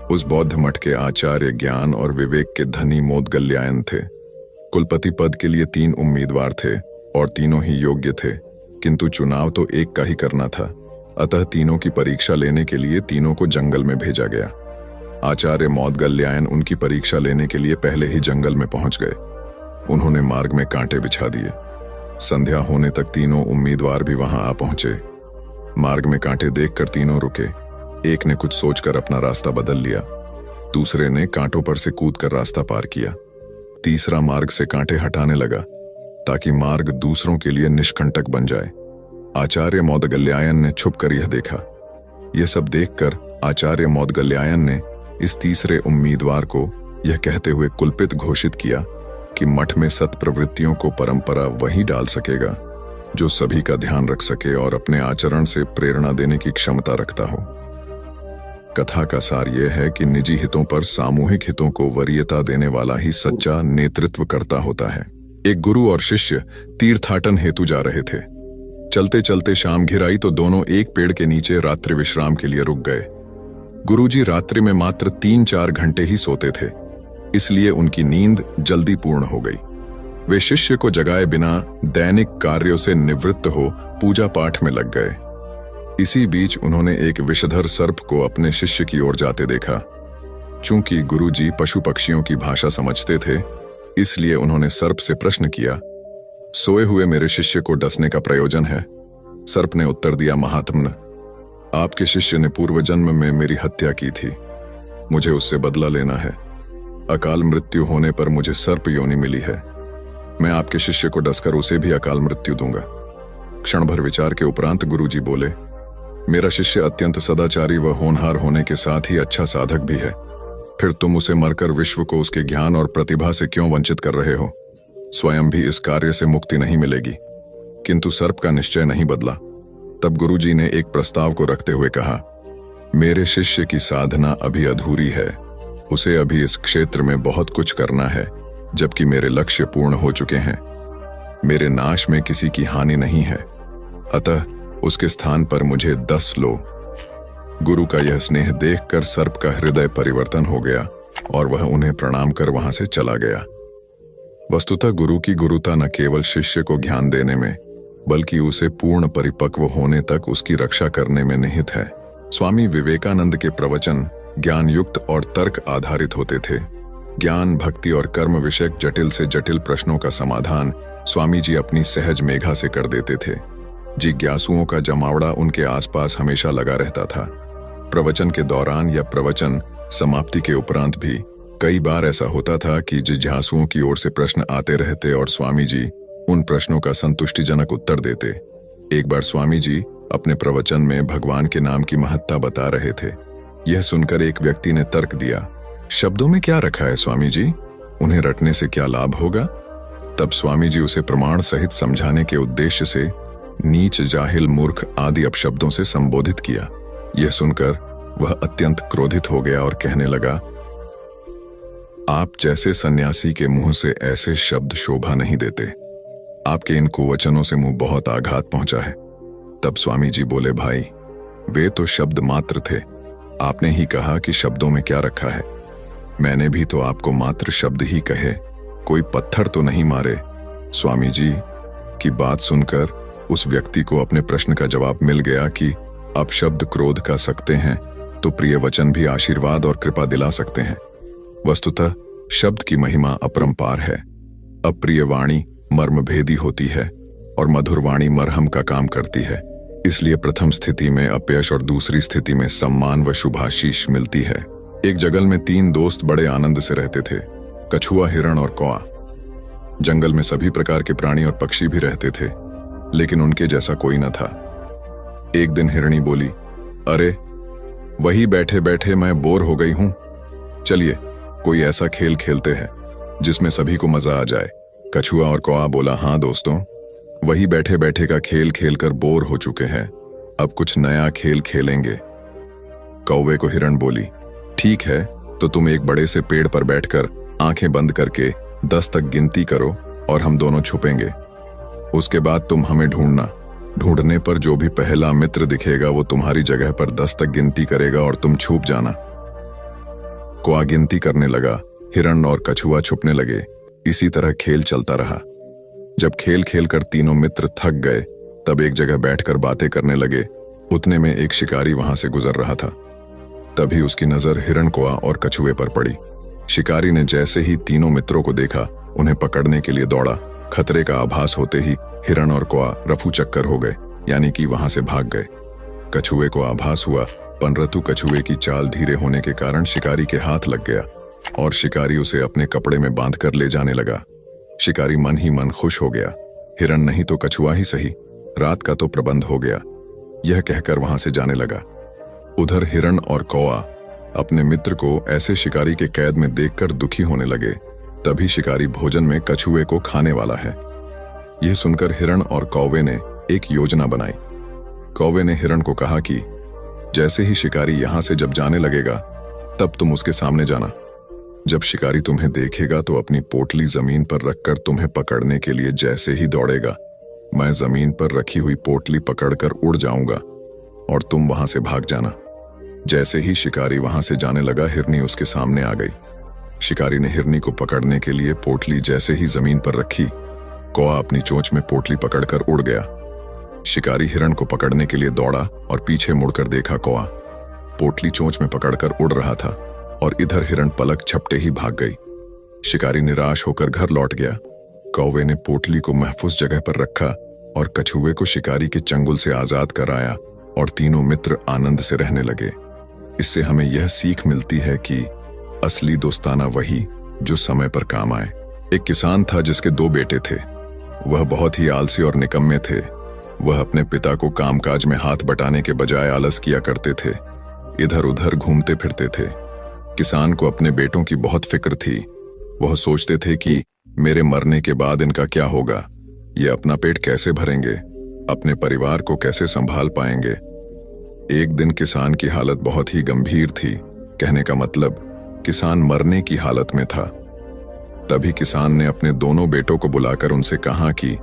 उस बौद्ध मठ के आचार्य ज्ञान और विवेक के धनी मोदगल्यायन थे। कुलपति पद के लिए 3 उम्मीदवार थे और तीनों ही योग्य थे, किंतु चुनाव तो एक का ही करना था। अतः तीनों की परीक्षा लेने के लिए तीनों को जंगल में भेजा गया। आचार्य मोदगल्यायन उनकी परीक्षा लेने के लिए पहले ही जंगल में पहुंच गए। उन्होंने मार्ग में कांटे बिछा दिए। संध्या होने तक तीनों उम्मीदवार भी वहां आ पहुंचे। मार्ग में कांटे देखकर तीनों रुके। एक ने कुछ सोचकर अपना रास्ता बदल लिया, दूसरे ने कांटों पर से कूदकर रास्ता पार किया, तीसरा मार्ग से कांटे हटाने लगा ताकि मार्ग दूसरों के लिए निष्कंटक बन जाए। आचार्य मोदगल्यायन ने छुपकर यह देखा। यह सब देखकर आचार्य मोदगल्यायन ने इस तीसरे उम्मीदवार को यह कहते हुए कुलपित घोषित किया कि मठ में सत्प्रवृत्तियों को परंपरा वही डाल सकेगा जो सभी का ध्यान रख सके और अपने आचरण से प्रेरणा देने की क्षमता रखता हो। कथा का सार यह है कि निजी हितों पर सामूहिक हितों को वरीयता देने वाला ही सच्चा नेतृत्व करता होता है। एक गुरु और शिष्य तीर्थाटन हेतु जा रहे थे। चलते चलते शाम घिर आई तो दोनों एक पेड़ के नीचे रात्रि विश्राम के लिए रुक गए। गुरुजी रात्रि में मात्र 3-4 घंटे ही सोते थे, इसलिए उनकी नींद जल्दी पूर्ण हो गई। वे शिष्य को जगाए बिना दैनिक कार्यों से निवृत्त हो पूजा पाठ में लग गए। इसी बीच उन्होंने एक विषधर सर्प को अपने शिष्य की ओर जाते देखा। चूंकि गुरुजी पशु पक्षियों की भाषा समझते थे, इसलिए उन्होंने सर्प से प्रश्न किया, सोए हुए मेरे शिष्य को डसने का प्रयोजन है? सर्प ने उत्तर दिया, महात्मन, आपके शिष्य ने पूर्व जन्म में मेरी हत्या की थी। मुझे उससे बदला लेना है। अकाल मृत्यु होने पर मुझे सर्प योनि मिली है। मैं आपके शिष्य को डसकर उसे भी अकाल मृत्यु दूंगा। क्षण भर विचार के उपरांत गुरुजी बोले, मेरा शिष्य अत्यंत सदाचारी व होनहार होने के साथ ही अच्छा साधक भी है। फिर तुम उसे मरकर विश्व को उसके ज्ञान और प्रतिभा से क्यों वंचित कर रहे हो? स्वयं भी इस कार्य से मुक्ति नहीं मिलेगी। किंतु सर्प का निश्चय नहीं बदला। तब गुरुजी ने एक प्रस्ताव को रखते हुए कहा, मेरे शिष्य की साधना अभी अधूरी है। उसे अभी इस क्षेत्र में बहुत कुछ करना है, जबकि मेरे लक्ष्य पूर्ण हो चुके हैं। मेरे नाश में किसी की हानि नहीं है, अतः उसके स्थान पर मुझे 10 लो। गुरु का यह स्नेह देखकर सर्प का हृदय परिवर्तन हो गया और वह उन्हें प्रणाम कर वहां से चला गया। वस्तुतः गुरु की गुरुता न केवल शिष्य को ज्ञान देने में, बल्कि उसे पूर्ण परिपक्व होने तक उसकी रक्षा करने में निहित है। स्वामी विवेकानंद के प्रवचन ज्ञान युक्त और तर्क आधारित होते थे। ज्ञान, भक्ति और कर्म विषयक जटिल से जटिल प्रश्नों का समाधान स्वामी जी अपनी सहज मेघा से कर देते थे। जिज्ञासुओं का जमावड़ा उनके आसपास हमेशा लगा रहता था। प्रवचन के दौरान या प्रवचन समाप्ति के उपरांत भी कई बार ऐसा होता था कि जिज्ञासुओं की ओर से प्रश्न आते रहते और स्वामी जी उन प्रश्नों का संतुष्टिजनक उत्तर देते। एक बार स्वामी जी अपने प्रवचन में भगवान के नाम की महत्ता बता रहे थे। यह सुनकर एक व्यक्ति ने तर्क दिया, शब्दों में क्या रखा है स्वामी जी? उन्हें रटने से क्या लाभ होगा? तब स्वामी जी उसे प्रमाण सहित समझाने के उद्देश्य से नीच, जाहिल, मूर्ख आदि अपशब्दों से संबोधित किया। यह सुनकर वह अत्यंत क्रोधित हो गया और कहने लगा, आप जैसे सन्यासी के मुंह से ऐसे शब्द शोभा नहीं देते। आपके इन कुवचनों से मुंह बहुत आघात पहुंचा है। तब स्वामी जी बोले, भाई, वे तो शब्द मात्र थे। आपने ही कहा कि शब्दों में क्या रखा है। मैंने भी तो आपको मात्र शब्द ही कहे, कोई पत्थर तो नहीं मारे। स्वामी जी की बात सुनकर उस व्यक्ति को अपने प्रश्न का जवाब मिल गया कि अब शब्द क्रोध का सकते हैं तो प्रिय वचन भी आशीर्वाद और कृपा दिला सकते हैं। वस्तुतः शब्द की महिमा अपरंपार है। अप्रिय वाणी मर्म भेदी होती है और मधुर वाणी मरहम का काम करती है। इसलिए प्रथम स्थिति में अपयश और दूसरी स्थिति में सम्मान व शुभाशीष मिलती है। एक जंगल में 3 दोस्त बड़े आनंद से रहते थे, कछुआ, हिरण और कौआ। जंगल में सभी प्रकार के प्राणी और पक्षी भी रहते थे, लेकिन उनके जैसा कोई न था। एक दिन हिरणी बोली, अरे वही बैठे बैठे मैं बोर हो गई हूं, चलिए कोई ऐसा खेल खेलते हैं जिसमें सभी को मजा आ जाए। कछुआ और कौआ बोला, हाँ दोस्तों, वही बैठे बैठे का खेल खेलकर बोर हो चुके हैं, अब कुछ नया खेल खेलेंगे। कौवे को हिरण बोली, ठीक है, तो तुम एक बड़े से पेड़ पर बैठकर आंखें बंद करके 10 तक गिनती करो और हम दोनों छुपेंगे। उसके बाद तुम हमें ढूंढना। ढूंढने पर जो भी पहला मित्र दिखेगा वो तुम्हारी जगह पर 10 तक गिनती करेगा और तुम छुप जाना। कौआ गिनती करने लगा, हिरण और कछुआ छुपने लगे। इसी तरह खेल चलता रहा। जब खेल खेल कर तीनों मित्र थक गए तब एक जगह बैठकर बातें करने लगे। उतने में एक शिकारी वहां से गुजर रहा था। तभी उसकी नजर हिरण, कौआ और कछुए पर पड़ी। शिकारी ने जैसे ही तीनों मित्रों को देखा उन्हें पकड़ने के लिए दौड़ा। खतरे का आभास होते ही हिरण और कौआ रफू चक्कर हो गए, यानी कि वहां से भाग गए। कछुए को आभास हुआ, परंतु कछुए की चाल धीरे होने के कारण शिकारी के हाथ लग गया और शिकारी उसे अपने कपड़े में बांधकर ले जाने लगा। शिकारी मन ही मन खुश हो गया। हिरण नहीं तो कछुआ ही सही, रात का तो प्रबंध हो गया, यह कहकर वहां से जाने लगा। उधर हिरण और कौआ अपने मित्र को ऐसे शिकारी के कैद में देखकर दुखी होने लगे। तभी शिकारी भोजन में कछुए को खाने वाला है। यह सुनकर हिरण और कौवे ने एक योजना बनाई। कौवे ने हिरण को कहा कि जैसे ही शिकारी यहां से जब जाने लगेगा तब तुम उसके सामने जाना। जब शिकारी तुम्हें देखेगा तो अपनी पोटली जमीन पर रखकर तुम्हें पकड़ने के लिए जैसे ही दौड़ेगा, मैं जमीन पर रखी हुई पोटली पकड़कर उड़ जाऊंगा और तुम वहां से भाग जाना। जैसे ही शिकारी वहां से जाने लगा, हिरनी उसके सामने आ गई। शिकारी ने हिरनी को पकड़ने के लिए पोटली जैसे ही जमीन पर रखी, कौआ अपनी चोंच में पोटली पकड़कर उड़ गया। शिकारी हिरण को पकड़ने के लिए दौड़ा और पीछे मुड़कर देखा, कौआ पोटली चोंच में पकड़कर उड़ रहा था और इधर हिरण पलक झपटे ही भाग गई। शिकारी निराश होकर घर लौट गया। कौवे ने पोटली को महफूज जगह पर रखा और कछुए को शिकारी के चंगुल से आजाद कराया और तीनों मित्र आनंद से रहने लगे। इससे हमें यह सीख मिलती है कि असली दोस्ताना वही जो समय पर काम आए। एक किसान था जिसके 2 बेटे थे। वह बहुत ही आलसी और निकम्मे थे। वह अपने पिता को कामकाज में हाथ बटाने के बजाय आलस किया करते थे, इधर उधर घूमते फिरते थे। किसान को अपने बेटों की बहुत फिक्र थी। वह सोचते थे कि मेरे मरने के बाद इनका क्या होगा, ये अपना पेट कैसे भरेंगे, अपने परिवार को कैसे संभाल पाएंगे। एक दिन किसान की हालत बहुत ही गंभीर थी, कहने का मतलब किसान मरने की हालत में था। तभी किसान ने अपने दोनों बेटों को बुलाकर उनसे कहा कि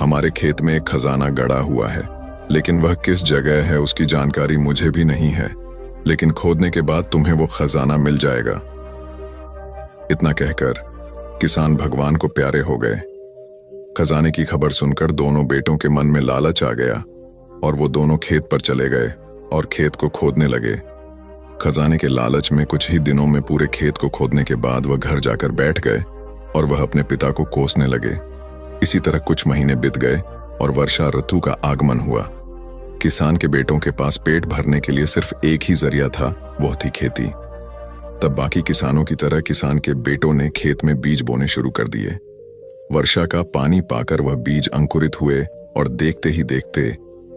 हमारे खेत में एक खजाना गड़ा हुआ है, लेकिन वह किस जगह है उसकी जानकारी मुझे भी नहीं है, लेकिन खोदने के बाद तुम्हें वो खजाना मिल जाएगा। इतना कहकर किसान भगवान को प्यारे हो गए। खजाने की खबर सुनकर दोनों बेटों के मन में लालच आ गया और वो दोनों खेत पर चले गए और खेत को खोदने लगे। खजाने के लालच में कुछ ही दिनों में पूरे खेत को खोदने के बाद वह घर जाकर बैठ गए और वह अपने पिता को कोसने लगे। इसी तरह कुछ महीने बीत गए और वर्षा ऋतु का आगमन हुआ। किसान के बेटों के पास पेट भरने के लिए सिर्फ एक ही जरिया था, वो थी खेती। तब बाकी किसानों की तरह किसान के बेटों ने खेत में बीज बोने शुरू कर दिए। वर्षा का पानी पाकर वह बीज अंकुरित हुए और देखते ही देखते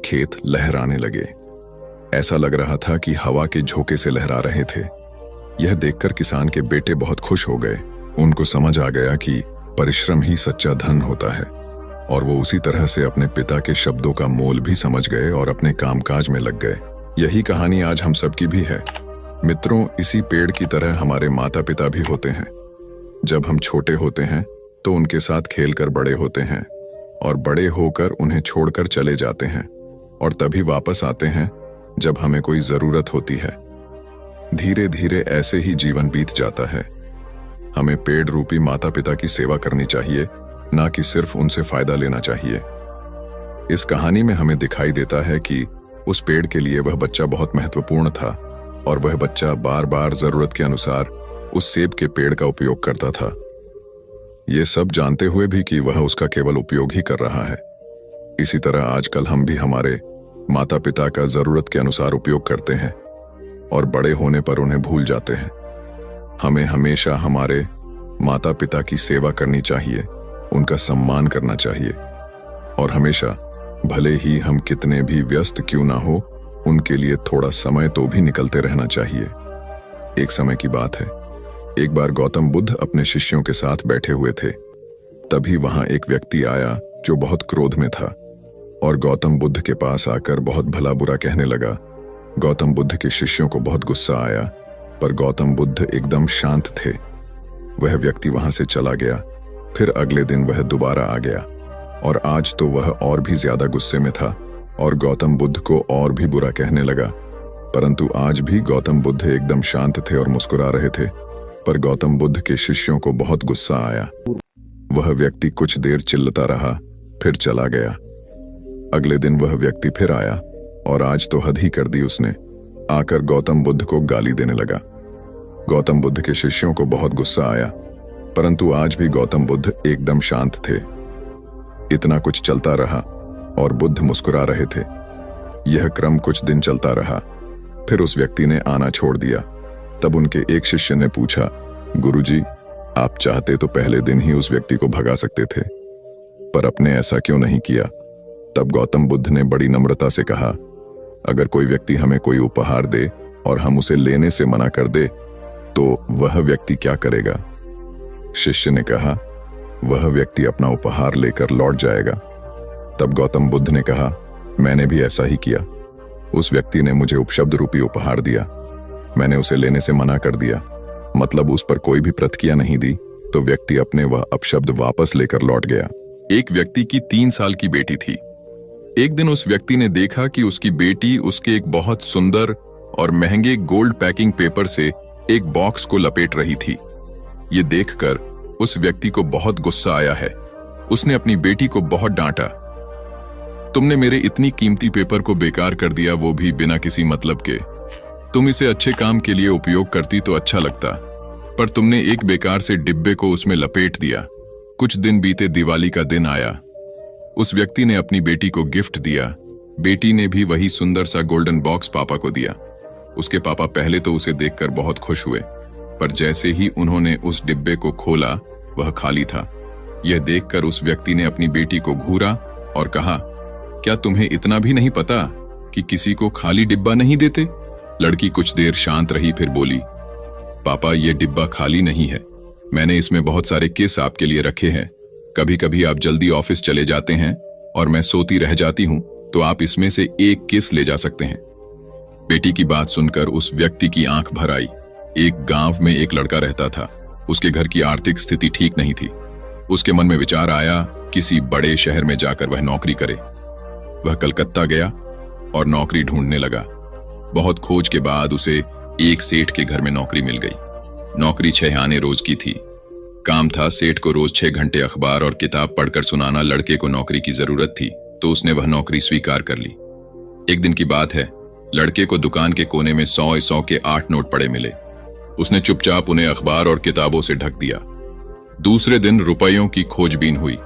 खेत लहराने लगे। ऐसा लग रहा था कि हवा के झोंके से लहरा रहे थे। यह देखकर किसान के बेटे बहुत खुश हो गए। उनको समझ आ गया कि परिश्रम ही सच्चा धन होता है और वो उसी तरह से अपने पिता के शब्दों का मोल भी समझ गए और अपने कामकाज में लग गए। यही कहानी आज हम सबकी भी है। मित्रों, इसी पेड़ की तरह हमारे माता पिता भी होते हैं। जब हम छोटे होते हैं तो उनके साथ खेलकर बड़े होते हैं और बड़े होकर उन्हें छोड़कर चले जाते हैं और तभी वापस आते हैं जब हमें कोई जरूरत होती है। धीरे धीरे ऐसे ही जीवन बीत जाता है। हमें पेड़ रूपी माता पिता की सेवा करनी चाहिए, ना कि सिर्फ उनसे फायदा लेना चाहिए। इस कहानी में हमें दिखाई देता है कि उस पेड़ के लिए वह बच्चा बहुत महत्वपूर्ण था और वह बच्चा बार बार जरूरत के अनुसार उस सेब के पेड़ का उपयोग करता था, ये सब जानते हुए भी कि वह उसका केवल उपयोग ही कर रहा है। इसी तरह आजकल हम भी हमारे माता पिता का जरूरत के अनुसार उपयोग करते हैं और बड़े होने पर उन्हें भूल जाते हैं। हमें हमेशा हमारे माता पिता की सेवा करनी चाहिए, उनका सम्मान करना चाहिए और हमेशा भले ही हम कितने भी व्यस्त क्यों ना हो, उनके लिए थोड़ा समय तो भी निकलते रहना चाहिए। एक समय की बात है, एक बार गौतम बुद्ध अपने शिष्यों के साथ बैठे हुए थे। तभी वहां एक व्यक्ति आया जो बहुत क्रोध में था और गौतम बुद्ध के पास आकर बहुत भला बुरा कहने लगा। गौतम बुद्ध के शिष्यों को बहुत गुस्सा आया, पर गौतम बुद्ध एकदम शांत थे। वह व्यक्ति वहां से चला गया। फिर अगले दिन वह दोबारा आ गया। और आज तो वह और भी ज्यादा गुस्से में था और गौतम बुद्ध को और भी बुरा कहने लगा। परंतु आज भी गौतम बुद्ध एकदम शांत थे और मुस्कुरा रहे थे। पर गौतम बुद्ध के शिष्यों को बहुत गुस्सा आया। वह व्यक्ति कुछ देर चिल्लाता रहा, फिर चला गया। अगले दिन वह व्यक्ति फिर आया और आज तो हद ही कर दी उसने। आकर गौतम बुद्ध को गाली देने लगा। गौतम बुद्ध के शिष्यों को बहुत गुस्सा आया, परंतु आज भी गौतम बुद्ध एकदम शांत थे। इतना कुछ चलता रहा और बुद्ध मुस्कुरा रहे थे। यह क्रम कुछ दिन चलता रहा, फिर उस व्यक्ति ने आना छोड़ दिया। तब उनके एक शिष्य ने पूछा, गुरुजी, आप चाहते तो पहले दिन ही उस व्यक्ति को भगा सकते थे, पर आपने ऐसा क्यों नहीं किया? तब गौतम बुद्ध ने बड़ी नम्रता से कहा, अगर कोई व्यक्ति हमें कोई उपहार दे और हम उसे लेने से मना कर दे तो वह व्यक्ति क्या करेगा? शिष्य ने कहा, वह व्यक्ति अपना उपहार लेकर लौट जाएगा। तब गौतम बुद्ध ने कहा, मैंने भी ऐसा ही किया। उस व्यक्ति ने मुझे उपशब्द रूपी उपहार दिया, मैंने उसे लेने से मना कर दिया, मतलब उस पर कोई भी प्रतिक्रिया नहीं दी, तो व्यक्ति अपने वह अपशब्द वापस लेकर लौट गया। एक व्यक्ति की 3 साल की बेटी थी। एक दिन उस व्यक्ति ने देखा कि उसकी बेटी उसके एक बहुत सुंदर और महंगे गोल्ड पैकिंग पेपर से एक बॉक्स को लपेट रही थी। ये देखकर उस व्यक्ति को बहुत गुस्सा आया है। उसने अपनी बेटी को बहुत डांटा, तुमने मेरे इतनी कीमती पेपर को बेकार कर दिया, वो भी बिना किसी मतलब के। तुम इसे अच्छे काम के लिए उपयोग करती तो अच्छा लगता, पर तुमने एक बेकार से डिब्बे को उसमें लपेट दिया। कुछ दिन बीते, दिवाली का दिन आया। उस व्यक्ति ने अपनी बेटी को गिफ्ट दिया। बेटी ने भी वही सुंदर सा गोल्डन बॉक्स पापा को दिया। उसके पापा पहले तो उसे देखकर बहुत खुश हुए, पर जैसे ही उन्होंने उस डिब्बे को खोला वह खाली था। यह देखकर उस व्यक्ति ने अपनी बेटी को घूरा और कहा, क्या तुम्हें इतना भी नहीं पता कि किसी को खाली डिब्बा नहीं देते? लड़की कुछ देर शांत रही, फिर बोली, पापा, यह डिब्बा खाली नहीं है, मैंने इसमें बहुत सारे किस आपके लिए रखे हैं। कभी कभी आप जल्दी ऑफिस चले जाते हैं और मैं सोती रह जाती हूं, तो आप इसमें से एक किस ले जा सकते हैं। बेटी की बात सुनकर उस व्यक्ति की आंख भर आई। एक गांव में एक लड़का रहता था। उसके घर की आर्थिक स्थिति ठीक नहीं थी। उसके मन में विचार आया, किसी बड़े शहर में जाकर वह नौकरी करे। वह कलकत्ता गया और नौकरी ढूंढने लगा। बहुत खोज के बाद उसे एक सेठ के घर में नौकरी मिल गई। नौकरी 6 आने रोज की थी। काम था, सेठ को रोज 6 घंटे अखबार और किताब पढ़कर सुनाना। लड़के को नौकरी की जरूरत थी, तो उसने वह नौकरी स्वीकार कर ली। एक दिन की बात है, लड़के को दुकान के कोने में 100 के 8 नोट पड़े मिले। उसने चुपचाप उन्हें अखबार और किताबों से ढक दिया। दूसरे दिन रुपयों की खोजबीन हुई।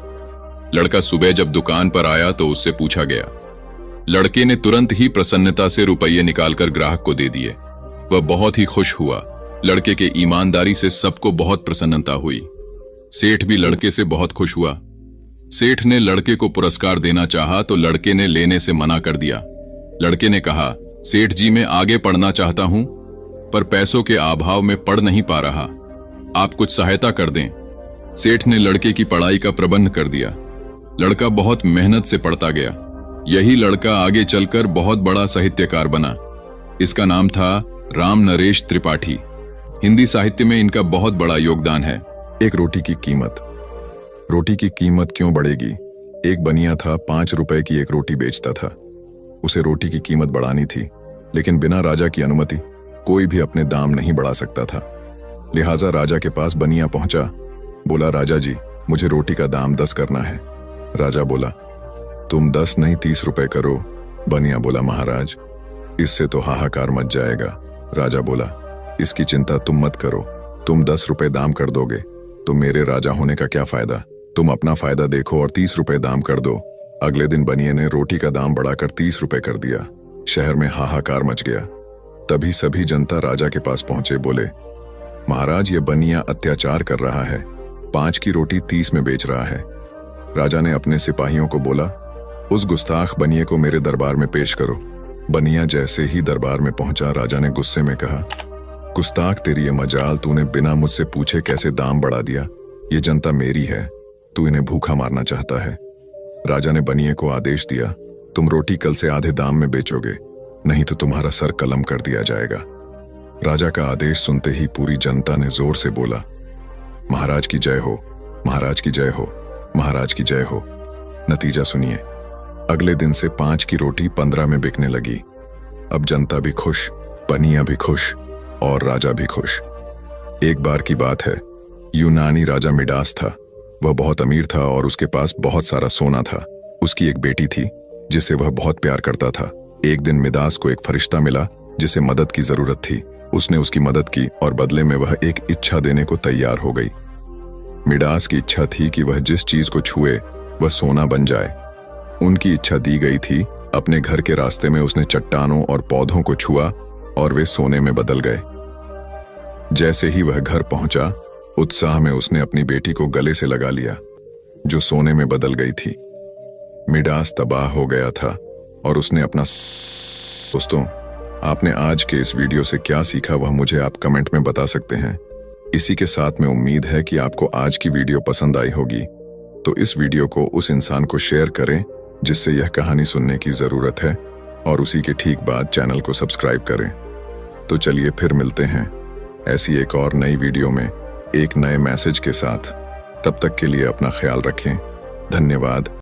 लड़का सुबह जब दुकान पर आया तो उससे पूछा गया। लड़के ने तुरंत ही प्रसन्नता से रुपये निकालकर ग्राहक को दे दिए। वह बहुत ही खुश हुआ। लड़के के ईमानदारी से सबको बहुत प्रसन्नता हुई। सेठ भी लड़के से बहुत खुश हुआ। सेठ ने लड़के को पुरस्कार देना चाहा तो लड़के ने लेने से मना कर दिया। लड़के ने कहा, सेठ जी, मैं आगे पढ़ना चाहता हूं, पर पैसों के अभाव में पढ़ नहीं पा रहा, आप कुछ सहायता कर दें। सेठ ने लड़के की पढ़ाई का प्रबंध कर दिया। लड़का बहुत मेहनत से पढ़ता गया। यही लड़का आगे चलकर बहुत बड़ा साहित्यकार बना। इसका नाम था राम नरेश त्रिपाठी। हिंदी साहित्य में इनका बहुत बड़ा योगदान है। एक रोटी की कीमत। रोटी की कीमत क्यों बढ़ेगी? एक बनिया था, 5 रुपए की एक रोटी बेचता था। उसे रोटी की कीमत बढ़ानी थी, लेकिन बिना राजा की अनुमति कोई भी अपने दाम नहीं बढ़ा सकता था। लिहाजा राजा के पास बनिया पहुंचा। बोला, राजा जी, मुझे रोटी का दाम 10 करना है। राजा बोला, तुम 10 नहीं 30 रुपए करो। बनिया बोला, महाराज, इससे तो हाहाकार मच जाएगा। राजा बोला, इसकी चिंता तुम मत करो, तुम 10 रुपए दाम कर दोगे तो मेरे राजा होने का क्या फायदा? तुम अपना फायदा देखो और 30 रुपए दाम कर दो। अगले दिन बनिए ने रोटी का दाम बढ़ाकर 30 रुपए कर दिया। शहर में हाहाकार मच गया। तभी सभी जनता राजा के पास पहुंचे। बोले, महाराज, ये बनिया अत्याचार कर रहा है, 5 की रोटी 30 में बेच रहा है। राजा ने अपने सिपाहियों को बोला, उस गुस्ताख बनिए को मेरे दरबार में पेश करो। बनिया जैसे ही दरबार में पहुंचा, राजा ने गुस्से में कहा, गुस्ताख, तेरी ये मजाल, तूने बिना मुझसे पूछे कैसे दाम बढ़ा दिया? ये जनता मेरी है, तू इन्हें भूखा मारना चाहता है। राजा ने बनिए को आदेश दिया, तुम रोटी कल से आधे दाम में बेचोगे, नहीं तो तुम्हारा सर कलम कर दिया जाएगा। राजा का आदेश सुनते ही पूरी जनता ने जोर से बोला, महाराज की जय हो, महाराज की जय हो, महाराज की जय हो। नतीजा सुनिए। अगले दिन से 5 की रोटी 15 में बिकने लगी। अब जनता भी खुश, बनिया भी खुश और राजा भी खुश। एक बार की बात है, यूनानी राजा मिडास था। वह बहुत अमीर था और उसके पास बहुत सारा सोना था। उसकी एक बेटी थी जिसे वह बहुत प्यार करता था। एक दिन मिडास को एक फरिश्ता मिला जिसे मदद की जरूरत थी। उसने उसकी मदद की और बदले में वह एक इच्छा देने को तैयार हो गई। मिडास की इच्छा थी कि वह जिस चीज को छुए वह सोना बन जाए। उनकी इच्छा दी गई थी। अपने घर के रास्ते में उसने चट्टानों और पौधों को छुआ और वे सोने में बदल गए। जैसे ही वह घर पहुंचा, उत्साह में उसने अपनी बेटी को गले से लगा लिया, जो सोने में बदल गई थी। मिडास तबाह हो गया था और उसने अपना दोस्तों, आपने आज के इस वीडियो से क्या सीखा वह मुझे आप कमेंट में बता सकते हैं। इसी के साथ में उम्मीद है कि आपको आज की वीडियो पसंद आई होगी, तो इस वीडियो को उस इंसान को शेयर करें जिससे यह कहानी सुनने की जरूरत है, और उसी के ठीक बाद चैनल को सब्सक्राइब करें। तो चलिए फिर मिलते हैं ऐसी एक और नई वीडियो में एक नए मैसेज के साथ। तब तक के लिए अपना ख्याल रखें। धन्यवाद।